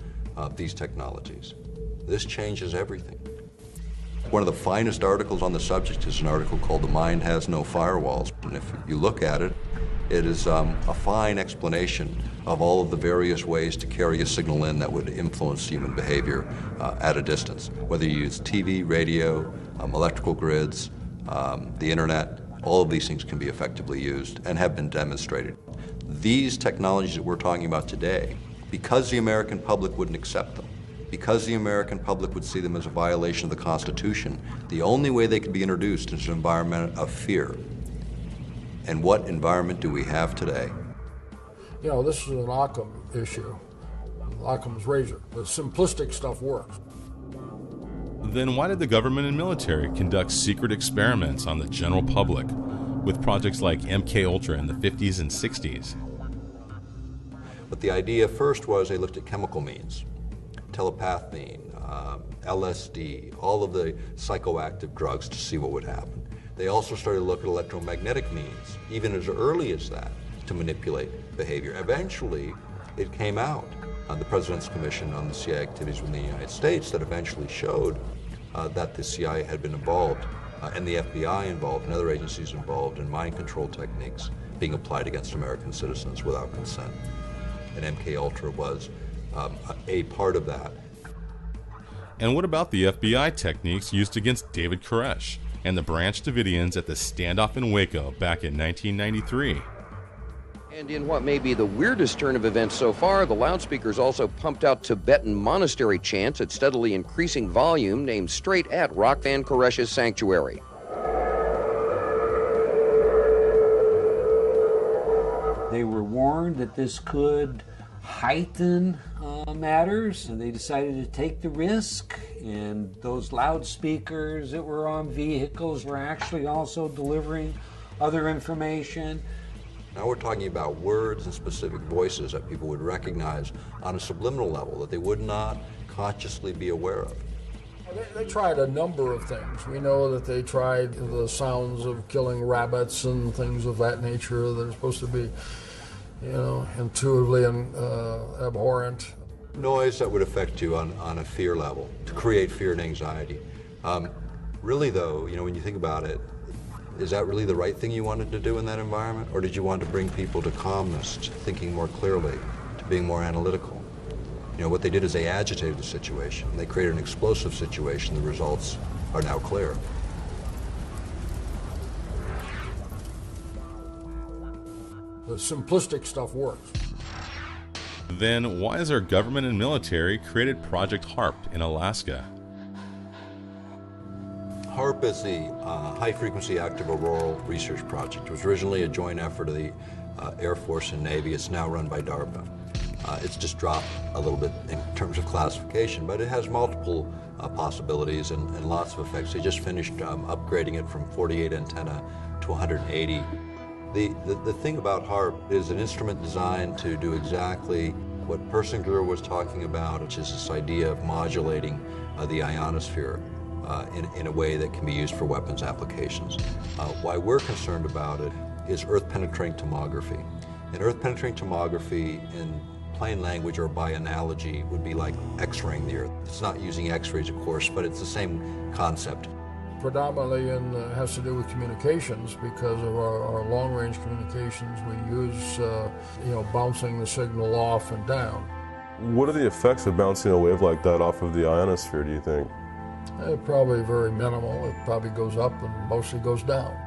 these technologies, this changes everything. One of the finest articles on the subject is an article called "The Mind Has No Firewalls," and if you look at it, it is a fine explanation of all of the various ways to carry a signal in that would influence human behavior at a distance. Whether you use TV, radio, electrical grids, the internet, all of these things can be effectively used and have been demonstrated. These technologies that we're talking about today, because the American public wouldn't accept them, because the American public would see them as a violation of the Constitution, the only way they could be introduced is an environment of fear. And what environment do we have today? You know, this is an Occam issue, Occam's razor. The simplistic stuff works. Then why did the government and military conduct secret experiments on the general public with projects like MK Ultra in the 50s and 60s? But the idea first was they looked at chemical means, telepathine, LSD, all of the psychoactive drugs to see what would happen. They also started to look at electromagnetic means, even as early as that, to manipulate behavior. Eventually, it came out on the President's Commission on the CIA activities within the United States that eventually showed that the CIA had been involved and the FBI involved and other agencies involved in mind control techniques being applied against American citizens without consent. And MK Ultra was a part of that. And what about the FBI techniques used against David Koresh and the Branch Davidians at the standoff in Waco back in 1993? And in what may be the weirdest turn of events so far, the loudspeakers also pumped out Tibetan monastery chants at steadily increasing volume aimed straight at Rakhvan Koresh's sanctuary. They were warned that this could heighten matters, and they decided to take the risk. And those loudspeakers that were on vehicles were actually also delivering other information. Now we're talking about words and specific voices that people would recognize on a subliminal level that they would not consciously be aware of. They tried a number of things. We know that they tried the sounds of killing rabbits and things of that nature that are supposed to be, you know, intuitively abhorrent. Noise that would affect you on a fear level, to create fear and anxiety. Really though, you know, when you think about it, is that really the right thing you wanted to do in that environment? Or did you want to bring people to calmness, to thinking more clearly, to being more analytical? You know, what they did is they agitated the situation. They created an explosive situation. The results are now clear. The simplistic stuff works. Then why has our government and military created Project HARP in Alaska? HARP is the High Frequency Active Auroral Research Project. It was originally a joint effort of the Air Force and Navy. It's now run by DARPA. It's just dropped a little bit in terms of classification, but it has multiple possibilities and lots of effects. They just finished upgrading it from 48 antenna to 180. The thing about HARP is an instrument designed to do exactly what Persinger was talking about, which is this idea of modulating the ionosphere in a way that can be used for weapons applications. Why we're concerned about it is earth-penetrating tomography. And earth-penetrating tomography in plain language or by analogy would be like X-raying the Earth. It's not using X-rays, of course, but it's the same concept. predominantly has to do with communications because of our long-range communications. We use, bouncing the signal off and down. What are the effects of bouncing a wave like that off of the ionosphere, do you think? Probably very minimal. It probably goes up and mostly goes down.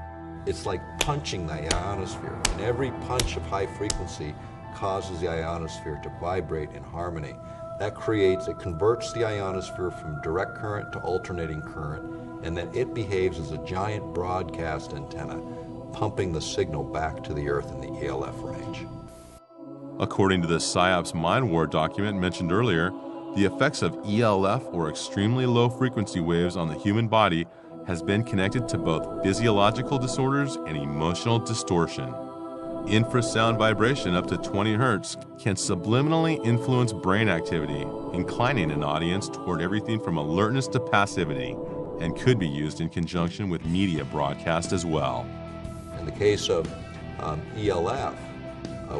It's like punching the ionosphere, and every punch of high frequency causes the ionosphere to vibrate in harmony. That converts the ionosphere from direct current to alternating current, and then it behaves as a giant broadcast antenna, pumping the signal back to the Earth in the ELF range. According to the PSYOPs Mind War document mentioned earlier, the effects of ELF, or extremely low frequency waves, on the human body has been connected to both physiological disorders and emotional distortion. Infrasound vibration up to 20 Hertz can subliminally influence brain activity, inclining an audience toward everything from alertness to passivity, and could be used in conjunction with media broadcast as well. In the case of ELF,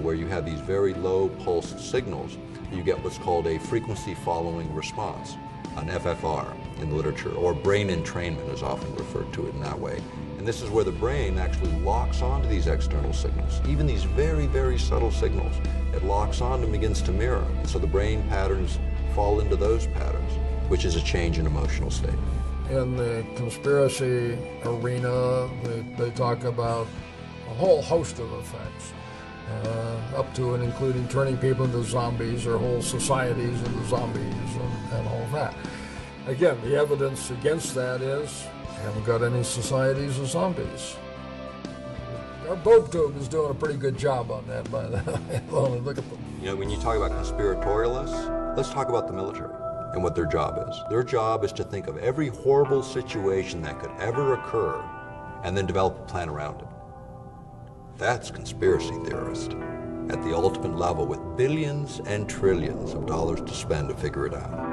where you have these very low pulsed signals, you get what's called a frequency following response, an FFR in the literature, or brain entrainment is often referred to it in that way. And this is where the brain actually locks onto these external signals, even these very, very subtle signals. It locks on and begins to mirror. And so the brain patterns fall into those patterns, which is a change in emotional state. In the conspiracy arena, they talk about a whole host of effects, up to and including turning people into zombies or whole societies into zombies and all that. Again, the evidence against that is we haven't got any societies of zombies. Our Bob Tube is doing a pretty good job on that, by the way. Look at them. You know, when you talk about conspiratorialists, let's talk about the military and what their job is. Their job is to think of every horrible situation that could ever occur and then develop a plan around it. That's conspiracy theorist at the ultimate level, with billions and trillions of dollars to spend to figure it out.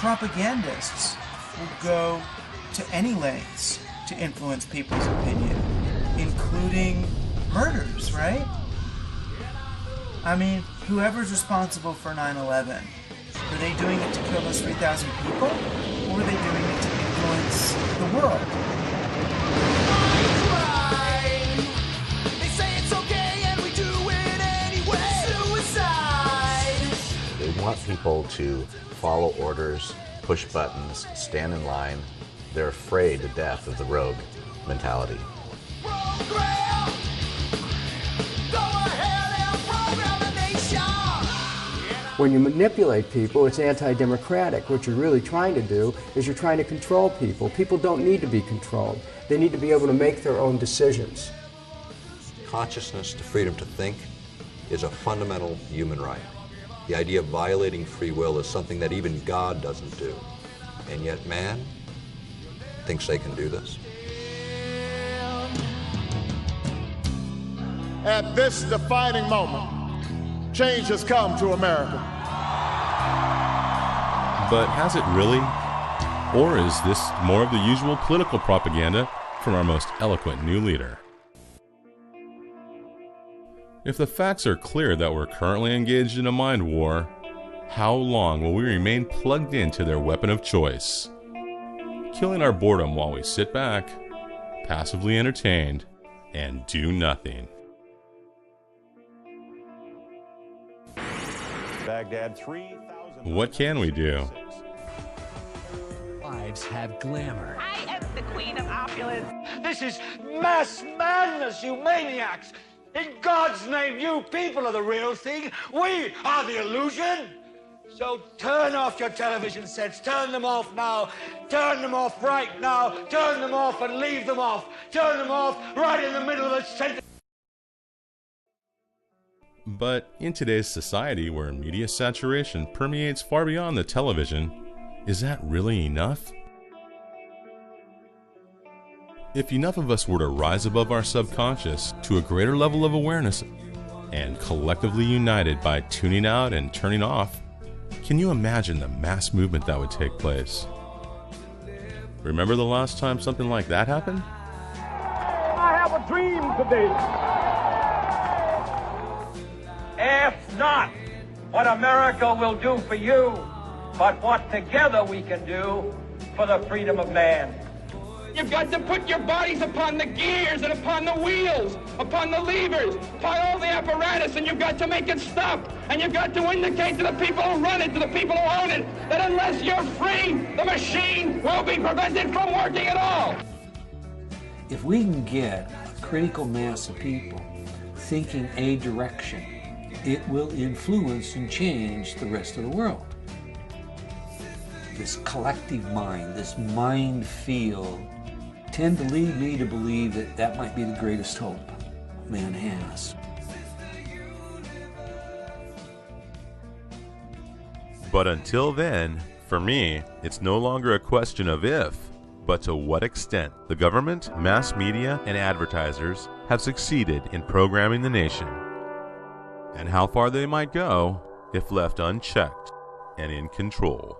Propagandists will go to any lengths to influence people's opinion, including murders, right? I mean, whoever's responsible for 9/11, were they doing it to kill those 3,000 people, or were they doing it to influence the world? They want people to follow orders, push buttons, stand in line. They're afraid to death of the rogue mentality. When you manipulate people, it's anti-democratic. What you're really trying to do is you're trying to control people. People don't need to be controlled. They need to be able to make their own decisions. Consciousness, the freedom to think, is a fundamental human right. The idea of violating free will is something that even God doesn't do. And yet man thinks they can do this. At this defining moment, change has come to America. But has it really? Or is this more of the usual political propaganda from our most eloquent new leader? If the facts are clear that we're currently engaged in a mind war, how long will we remain plugged into their weapon of choice? Killing our boredom while we sit back, passively entertained, and do nothing. Baghdad 3,000. What can we do? Lives have glamour. I am the queen of opulence. This is mass madness, you maniacs! In God's name, you people are the real thing. We are the illusion. So turn off your television sets. Turn them off now. Turn them off right now. Turn them off and leave them off. Turn them off right in the middle of the sentence. But in today's society, where media saturation permeates far beyond the television, is that really enough? If enough of us were to rise above our subconscious to a greater level of awareness and collectively united by tuning out and turning off, Can you imagine the mass movement that would take place? Remember the last time something like that happened? I have a dream today. Ask not what America will do for you, but what together we can do for the freedom of man. You've got to put your bodies upon the gears and upon the wheels, upon the levers, upon all the apparatus, and you've got to make it stop. And you've got to indicate to the people who run it, to the people who own it, that unless you're free, the machine will be prevented from working at all. If we can get a critical mass of people thinking a direction, it will influence and change the rest of the world. This collective mind, this mind field, tend to lead me to believe that that might be the greatest hope man has. But until then, for me, it's no longer a question of if, but to what extent the government, mass media, and advertisers have succeeded in programming the nation, and how far they might go if left unchecked and in control.